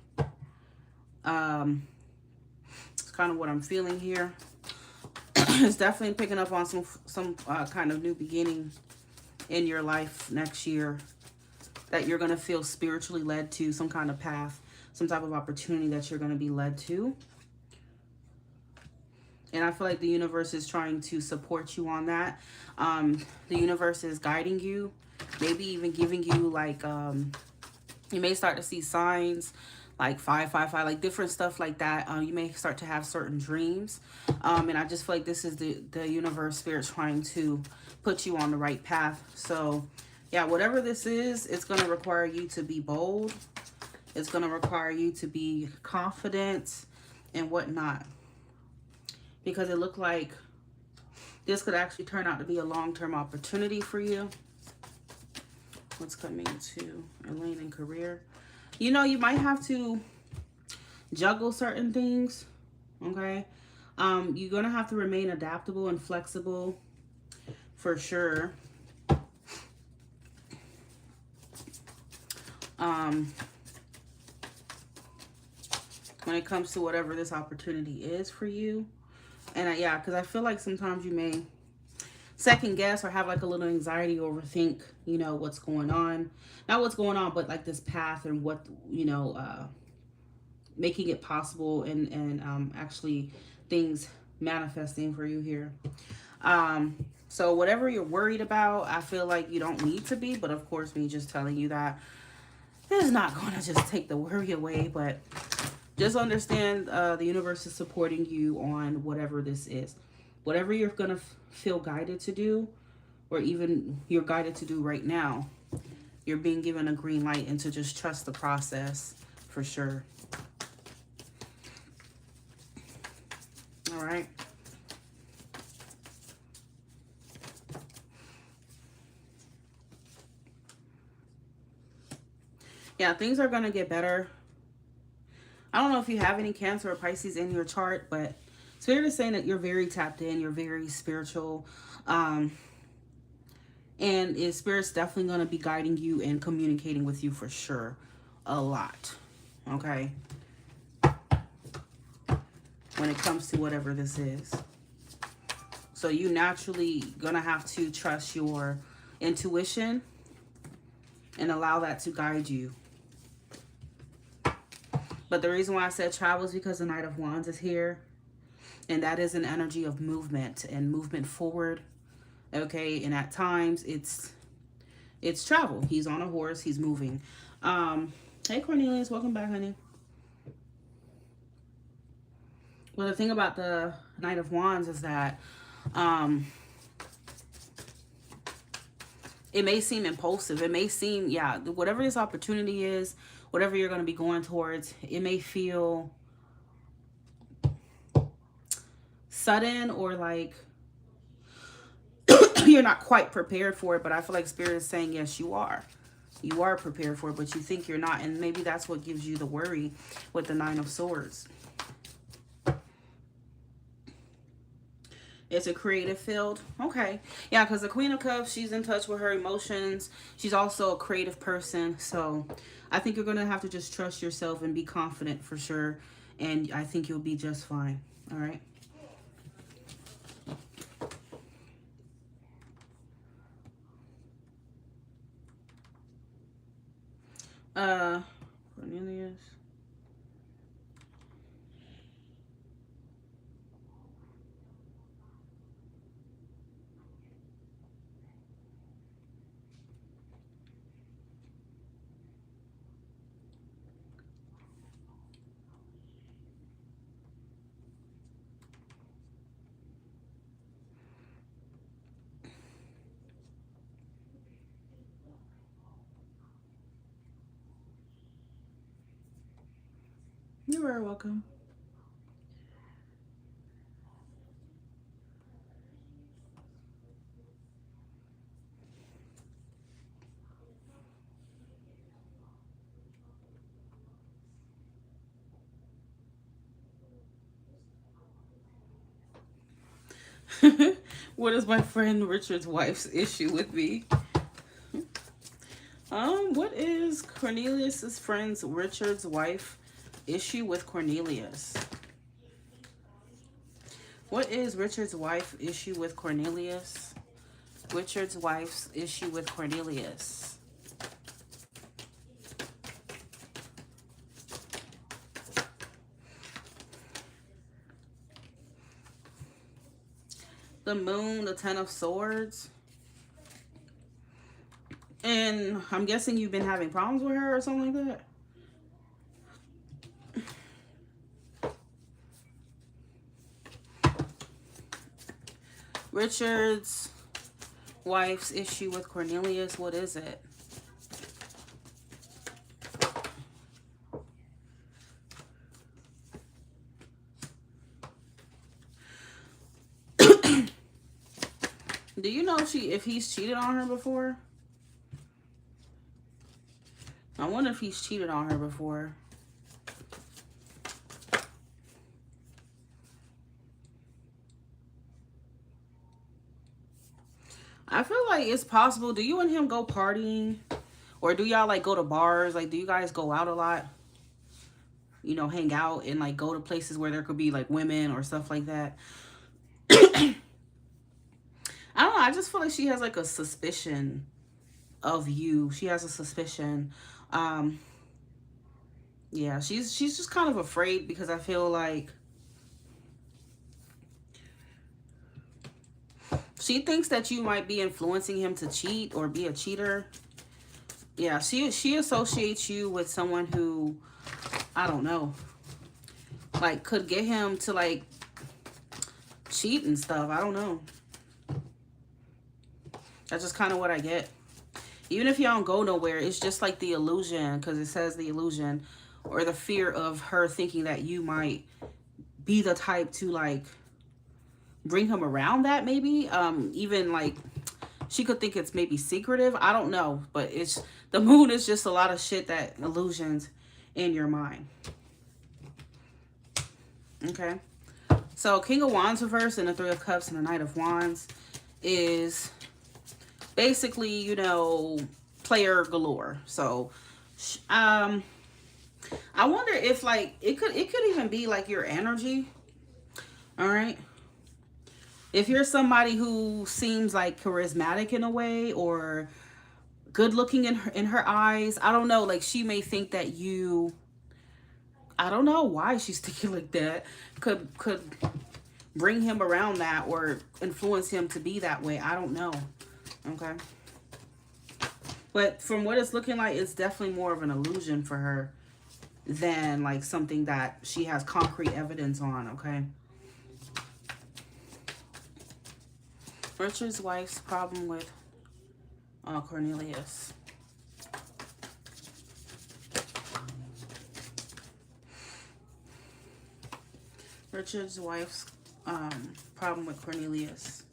It's kind of what I'm feeling here. It's definitely picking up on some kind of new beginning in your life next year that you're going to feel spiritually led to, some kind of path, some type of opportunity that you're going to be led to. And I feel like the universe is trying to support you on that. The universe is guiding you, maybe even giving you like, you may start to see signs like 555, like different stuff like that. You may start to have certain dreams. And I just feel like this is the universe, spirit trying to put you on the right path. So yeah, whatever this is, it's going to require you to be bold. It's going to require you to be confident and whatnot. Because it looked like this could actually turn out to be a long-term opportunity for you. What's coming to Elaine in career? You know, you might have to juggle certain things. Okay. You're going to have to remain adaptable and flexible for sure. When it comes to whatever this opportunity is for you. And yeah, because I feel like sometimes you may second guess or have like a little anxiety, overthink, you know, what's going on. Not what's going on, but like this path and what, you know, making it possible and actually things manifesting for you here. So whatever you're worried about, I feel like you don't need to be, but of course me just telling you that is not going to just take the worry away, but just understand the universe is supporting you on whatever this is. Whatever you're going to feel guided to do, or even you're guided to do right now, you're being given a green light, and to just trust the process for sure. All right. Yeah, things are going to get better. I don't know if you have any Cancer or Pisces in your chart, but Spirit is saying that you're very tapped in, you're very spiritual. And Spirit's definitely going to be guiding you and communicating with you for sure. A lot. Okay? When it comes to whatever this is. So you naturally going to have to trust your intuition and allow that to guide you. But the reason why I said travel is because the Knight of Wands is here. And that is an energy of movement and movement forward. Okay, and at times it's travel. He's on a horse, he's moving. Hey Cornelius, welcome back, honey. Well, the thing about the Knight of Wands is that it may seem impulsive. It may seem, yeah, whatever this opportunity is, whatever you're going to be going towards, it may feel sudden or like you're not quite prepared for it. But I feel like Spirit is saying, yes, you are. You are prepared for it, but you think you're not. And maybe that's what gives you the worry with the Nine of Swords. It's a creative field. Okay. Yeah, because the Queen of Cups, she's in touch with her emotions. She's also a creative person. So I think you're going to have to just trust yourself and be confident for sure. And I think you'll be just fine. All right. Cornelius. You're very welcome. What is my friend Richard's wife's issue with me? What is Cornelius's friend's Richard's wife issue with Cornelius? What is Richard's wife issue with Cornelius? Richard's wife's issue with Cornelius. The Moon, the Ten of Swords. And I'm guessing you've been having problems with her or something like that. Richard's wife's issue with Cornelius, what is it? Do you know if he's cheated on her before? I wonder if he's cheated on her before. I feel like it's possible. Do you and him go partying? Or do y'all like go to bars? Like, do you guys go out a lot? You know, hang out and like go to places where there could be like women or stuff like that. I don't know. I just feel like she has like a suspicion of you. She has a suspicion. Yeah, she's just kind of afraid because I feel like she thinks that you might be influencing him to cheat or be a cheater. Yeah, she associates you with someone who, I don't know, like could get him to like cheat and stuff. I don't know. That's just kind of what I get. Even if y'all don't go nowhere, it's just like the illusion, because it says the illusion or the fear of her thinking that you might be the type to like bring him around that maybe. Even like she could think it's maybe secretive. I don't know, but it's the Moon is just a lot of shit that illusions in your mind. Okay. So King of Wands reverse and the Three of Cups and the Knight of Wands is basically, you know, player galore. So I wonder if like it could even be like your energy. All right. If you're somebody who seems like charismatic in a way or good looking in her eyes, I don't know, like she may think that you, I don't know why she's thinking like that. Could bring him around that or influence him to be that way. I don't know. Okay. But from what it's looking like, it's definitely more of an illusion for her than like something that she has concrete evidence on. Okay. Richard's wife's problem with Cornelius. Richard's wife's problem with Cornelius.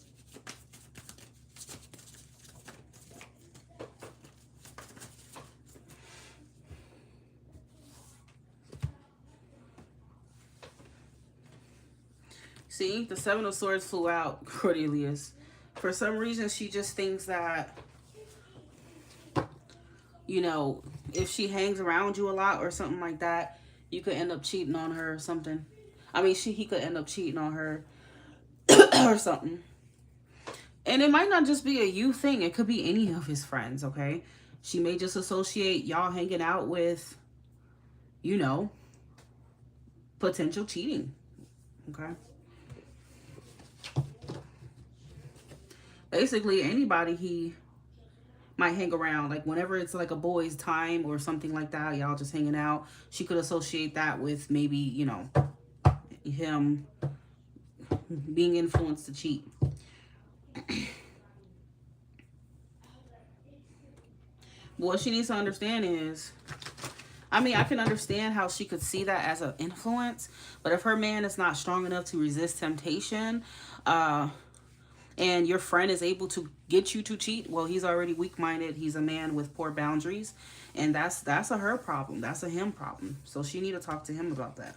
See, the Seven of Swords flew out, Cornelius. For some reason, she just thinks that, you know, if she hangs around you a lot or something like that, you could end up cheating on her or something. I mean, he could end up cheating on her or something. And it might not just be a you thing. It could be any of his friends, okay? She may just associate y'all hanging out with, you know, potential cheating, okay? Basically, anybody he might hang around, like whenever it's like a boy's time or something like that, y'all just hanging out, she could associate that with maybe, you know, him being influenced to cheat. What she needs to understand is, I mean, I can understand how she could see that as an influence, but if her man is not strong enough to resist temptation, and your friend is able to get you to cheat, well, he's already weak-minded. He's a man with poor boundaries, and that's a her problem. That's a him problem. So she need to talk to him about that.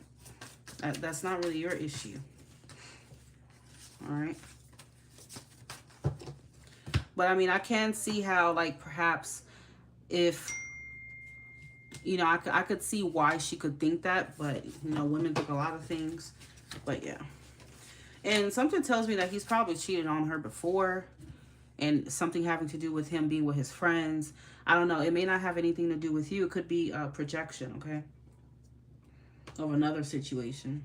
That's not really your issue. All right. But I mean, I can see how, like, perhaps if, you know, I could see why she could think that, but, you know, women think a lot of things. But yeah. And something tells me that he's probably cheated on her before, and something having to do with him being with his friends. I don't know. It may not have anything to do with you. It could be a projection, okay, of another situation.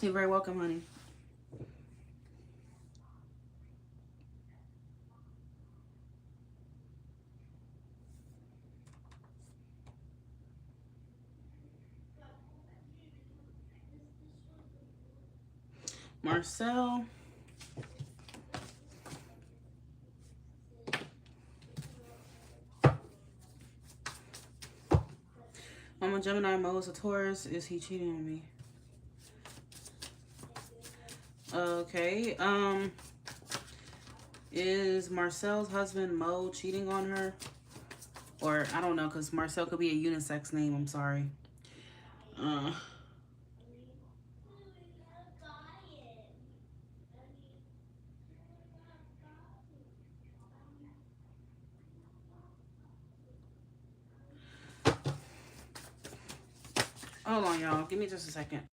You're very welcome, honey. Marcel. I'm a Gemini, Mo's a Taurus. Is he cheating on me? Okay. Is Marcel's husband Mo cheating on her? Or I don't know, because Marcel could be a unisex name. I'm sorry. Hold on, y'all. Give me just a second.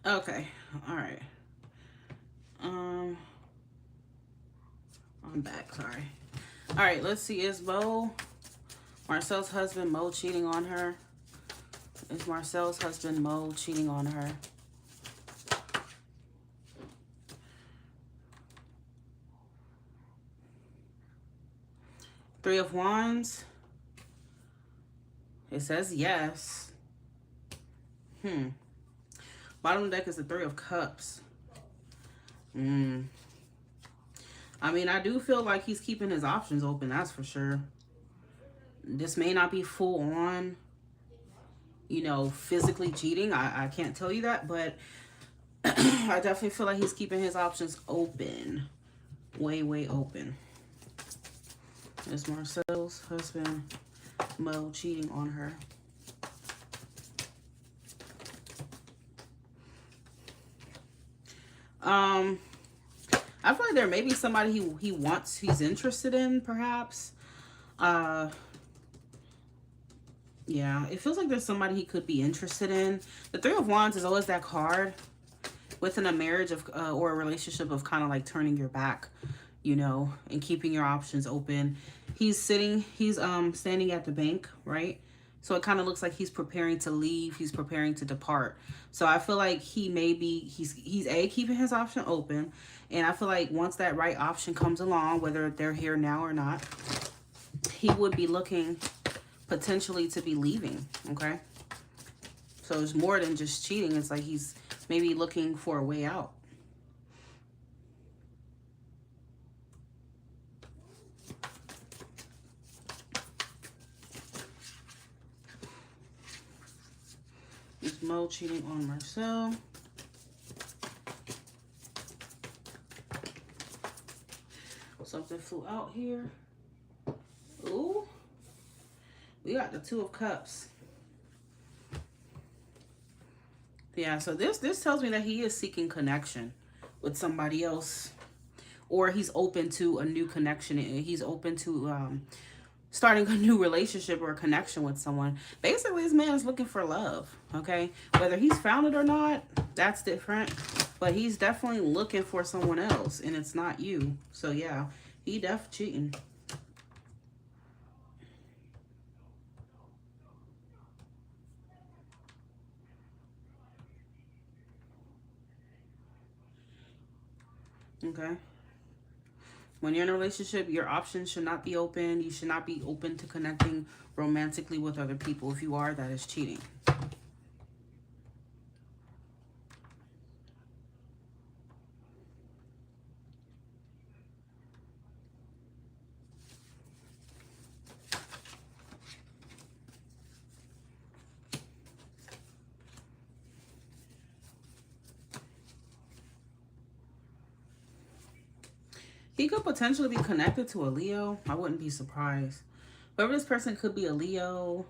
Okay. All right. Um, I'm back. Sorry. All right. Let's see. Is Marcel's husband Mo cheating on her? Is Marcel's husband Mo cheating on her? Three of Wands. It says yes. Bottom of the deck is the Three of Cups. I mean, I do feel like he's keeping his options open, that's for sure. This may not be full on, you know, physically cheating. I can't tell you that, but I definitely feel like he's keeping his options open. Way, way open. Is Marcel's husband, Mo, cheating on her? I feel like there may be somebody he's interested in, perhaps. Yeah, it feels like there's somebody he could be interested in. The Three of Wands is always that card within a marriage of or a relationship of kind of like turning your back, you know, and keeping your options open. He's standing at the bank, right? So it kind of looks like he's preparing to leave. He's preparing to depart. So I feel like he's keeping his option open, and I feel like once that right option comes along, whether they're here now or not, he would be looking potentially to be leaving. Okay, so it's more than just cheating. It's like he's maybe looking for a way out. Is Mo cheating on Marcel? Something flew out here. Ooh. We got the Two of Cups. Yeah, so this tells me that he is seeking connection with somebody else. Or he's open to a new connection. He's open to starting a new relationship or a connection with someone. Basically, this man is looking for love, okay? Whether he's found it or not, that's different. But he's definitely looking for someone else, and it's not you. So, yeah, he def cheating. Okay? When you're in a relationship, your options should not be open. You should not be open to connecting romantically with other people. If you are, that is cheating. He could potentially be connected to a Leo. I wouldn't be surprised. Whoever this person could be a Leo,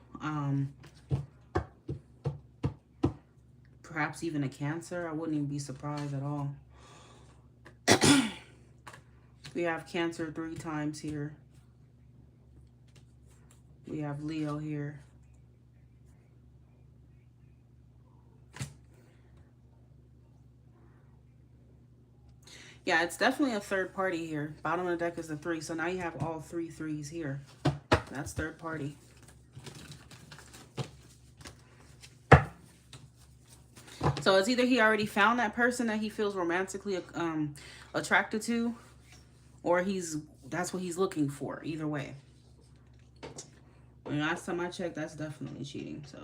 perhaps even a Cancer. I wouldn't even be surprised at all. We have Cancer 3 times here. We have Leo here. Yeah, it's definitely a third party here. Bottom of the deck is the 3. So now you have all 3 threes here. That's third party. So it's either he already found that person that he feels romantically attracted to, or that's what he's looking for. Either way. And last time I checked, that's definitely cheating. So.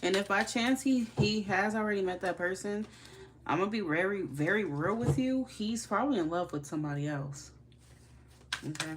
And if by chance he has already met that person, I'm gonna be very, very real with you. He's probably in love with somebody else. Okay.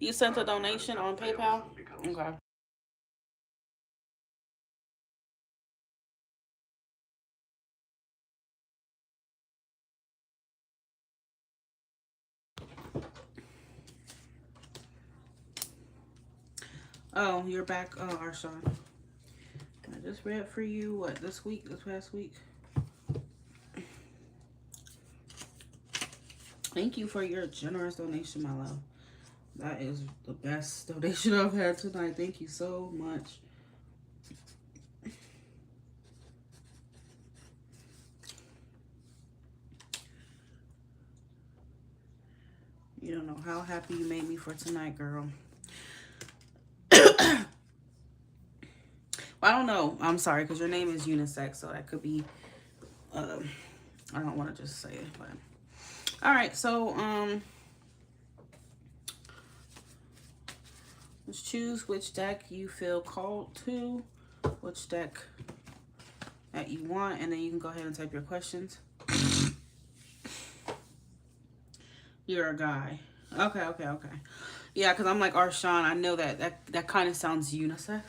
You sent a donation on PayPal? Okay. Oh, you're back, Arshawn. I just read for you, what, this past week? Thank you for your generous donation, my love. That is the best donation I've had tonight. Thank you so much. You don't know how happy you made me for tonight, girl. I don't know. I'm sorry, because your name is unisex, so that could be, I don't want to just say it, but. All right, so, let's choose which deck you feel called to, which deck that you want, and then you can go ahead and type your questions. You're a guy. Okay. Yeah, because I'm like Arshawn. I know that kind of sounds unisex.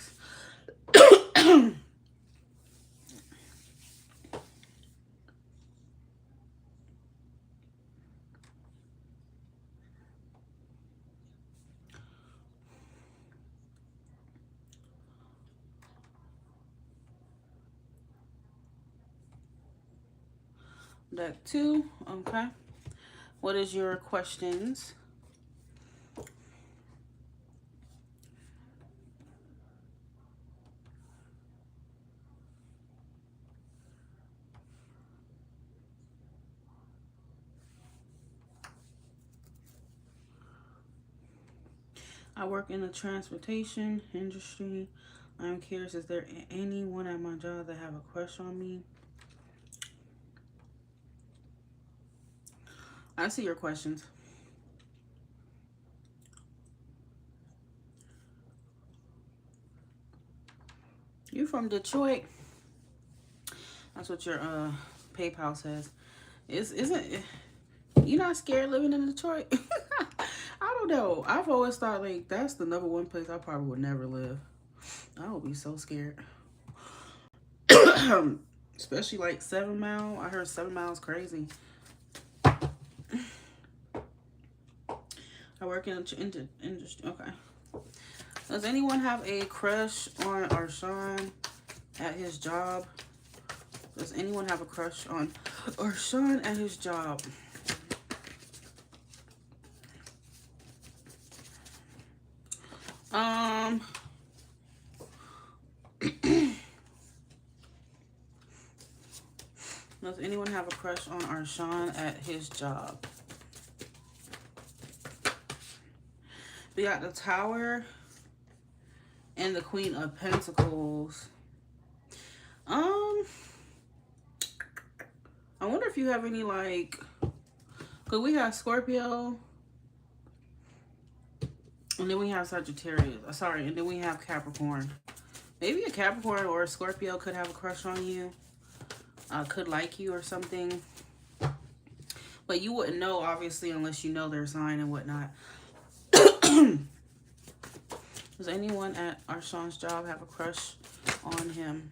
Deck 2. Okay. What is your questions? I work in the transportation industry. I'm curious, is there anyone at my job that have a crush on me? I see your questions. You from Detroit? That's what your PayPal says. Isn't you not scared living in Detroit? I don't know. I've always thought like that's the #1 place I probably would never live. I would be so scared. Especially like 7 Mile. I heard 7 Mile is crazy. I work in the industry. Okay. Does anyone have a crush on Arshawn at his job? Does anyone have a crush on Arshawn at his job? Does anyone have a crush on Arshawn at his job? We got the Tower and the Queen of Pentacles. I wonder if you have any like, cause we have Scorpio, and then we have Sagittarius. Sorry, and then we have Capricorn. Maybe a Capricorn or a Scorpio could have a crush on you. Could like you or something. But you wouldn't know, obviously, unless you know their sign and whatnot. Does anyone at Arshawn's job have a crush on him?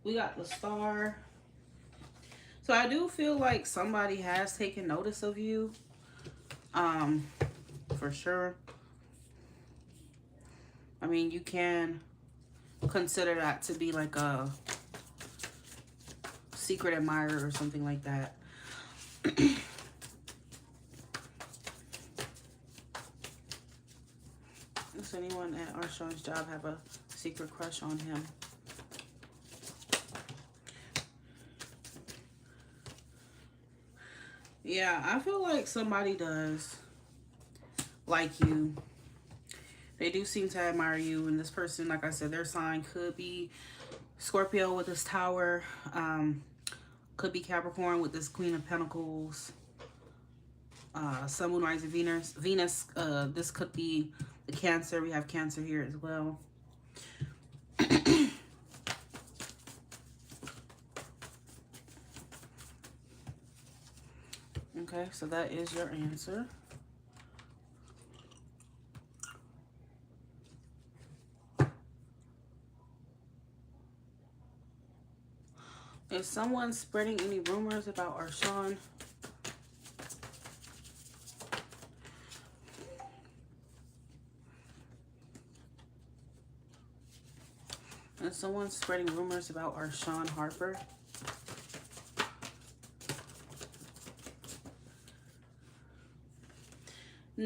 We got the Star. So I do feel like somebody has taken notice of you. For sure. I mean, you can consider that to be like a secret admirer or something like that. Does anyone at Arshawn's job have a secret crush on him? Yeah, I feel like somebody does like you. They do seem to admire you, and this person, like I said, their sign could be Scorpio with this Tower, could be Capricorn with this Queen of Pentacles, Sun, Moon, Rising, Venus. This could be the Cancer. We have Cancer here as well. Okay, so that is your answer. Is someone spreading any rumors about Arshawn? Is someone spreading rumors about Arshawn Harper? I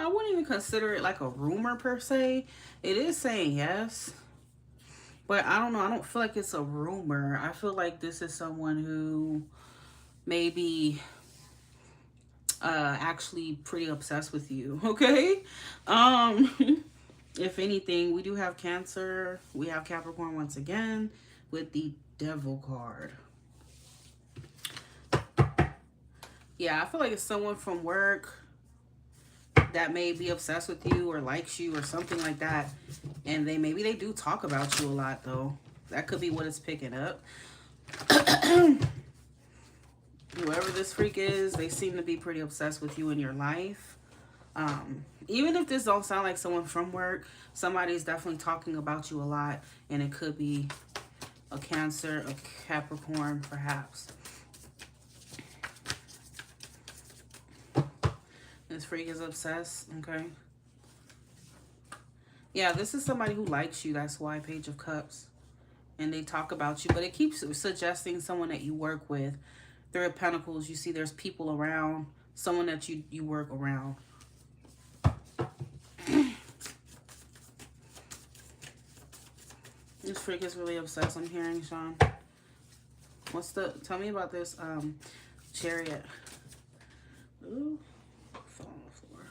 wouldn't even consider it like a rumor per se. It is saying yes, but I don't know. I don't feel like it's a rumor. I feel like this is someone who maybe actually pretty obsessed with you. Okay. If anything, we do have Cancer. We have Capricorn once again with the Devil card. Yeah, I feel like it's someone from work that may be obsessed with you or likes you or something like that. And maybe they do talk about you a lot, though. That could be what it's picking up. Whoever this freak is, they seem to be pretty obsessed with you in your life. Even if this don't sound like someone from work, somebody's definitely talking about you a lot. And it could be a Cancer, a Capricorn, perhaps. This freak is obsessed, okay? Yeah, this is somebody who likes you. That's why Page of Cups. And they talk about you. But it keeps suggesting someone that you work with. Three of Pentacles, you see there's people around. Someone that you work around. This freak is really obsessed, I'm hearing, Sean. Tell me about this Chariot. Ooh, fell on the floor.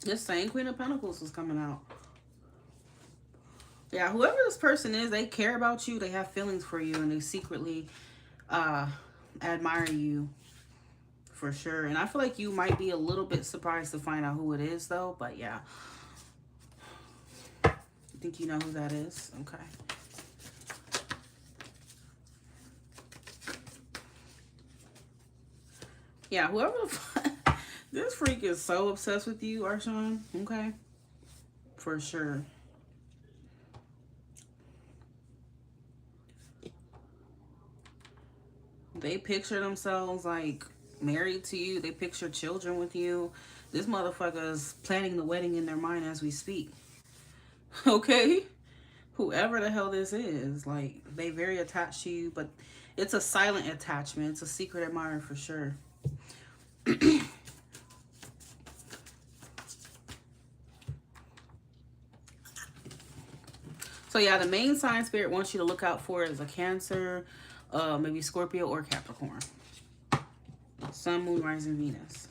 This same Queen of Pentacles is coming out. Yeah, whoever this person is, they care about you, they have feelings for you, and they secretly admire you for sure. And I feel like you might be a little bit surprised to find out who it is, though. But yeah, I think you know who that is. Okay. Yeah, whoever this freak is so obsessed with you, Arshawn. Okay, for sure. They picture themselves like married to you. They picture children with you. This motherfucker is planning the wedding in their mind as we speak. Okay? Whoever the hell this is, like, they very attached to you, but it's a silent attachment. It's a secret admirer for sure. So yeah, the main sign Spirit wants you to look out for is a Cancer, maybe Scorpio or Capricorn. Sun, Moon, Rising, Venus.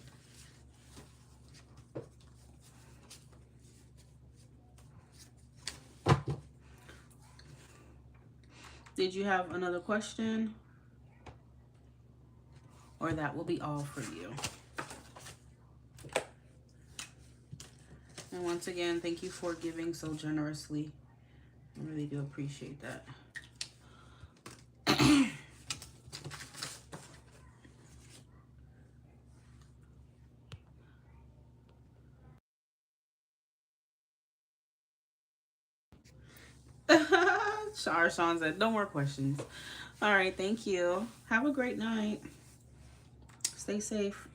Did you have another question? Or that will be all for you. And once again, thank you for giving so generously. I really do appreciate that. Sean said, no more questions. All right, thank you. Have a great night. Stay safe.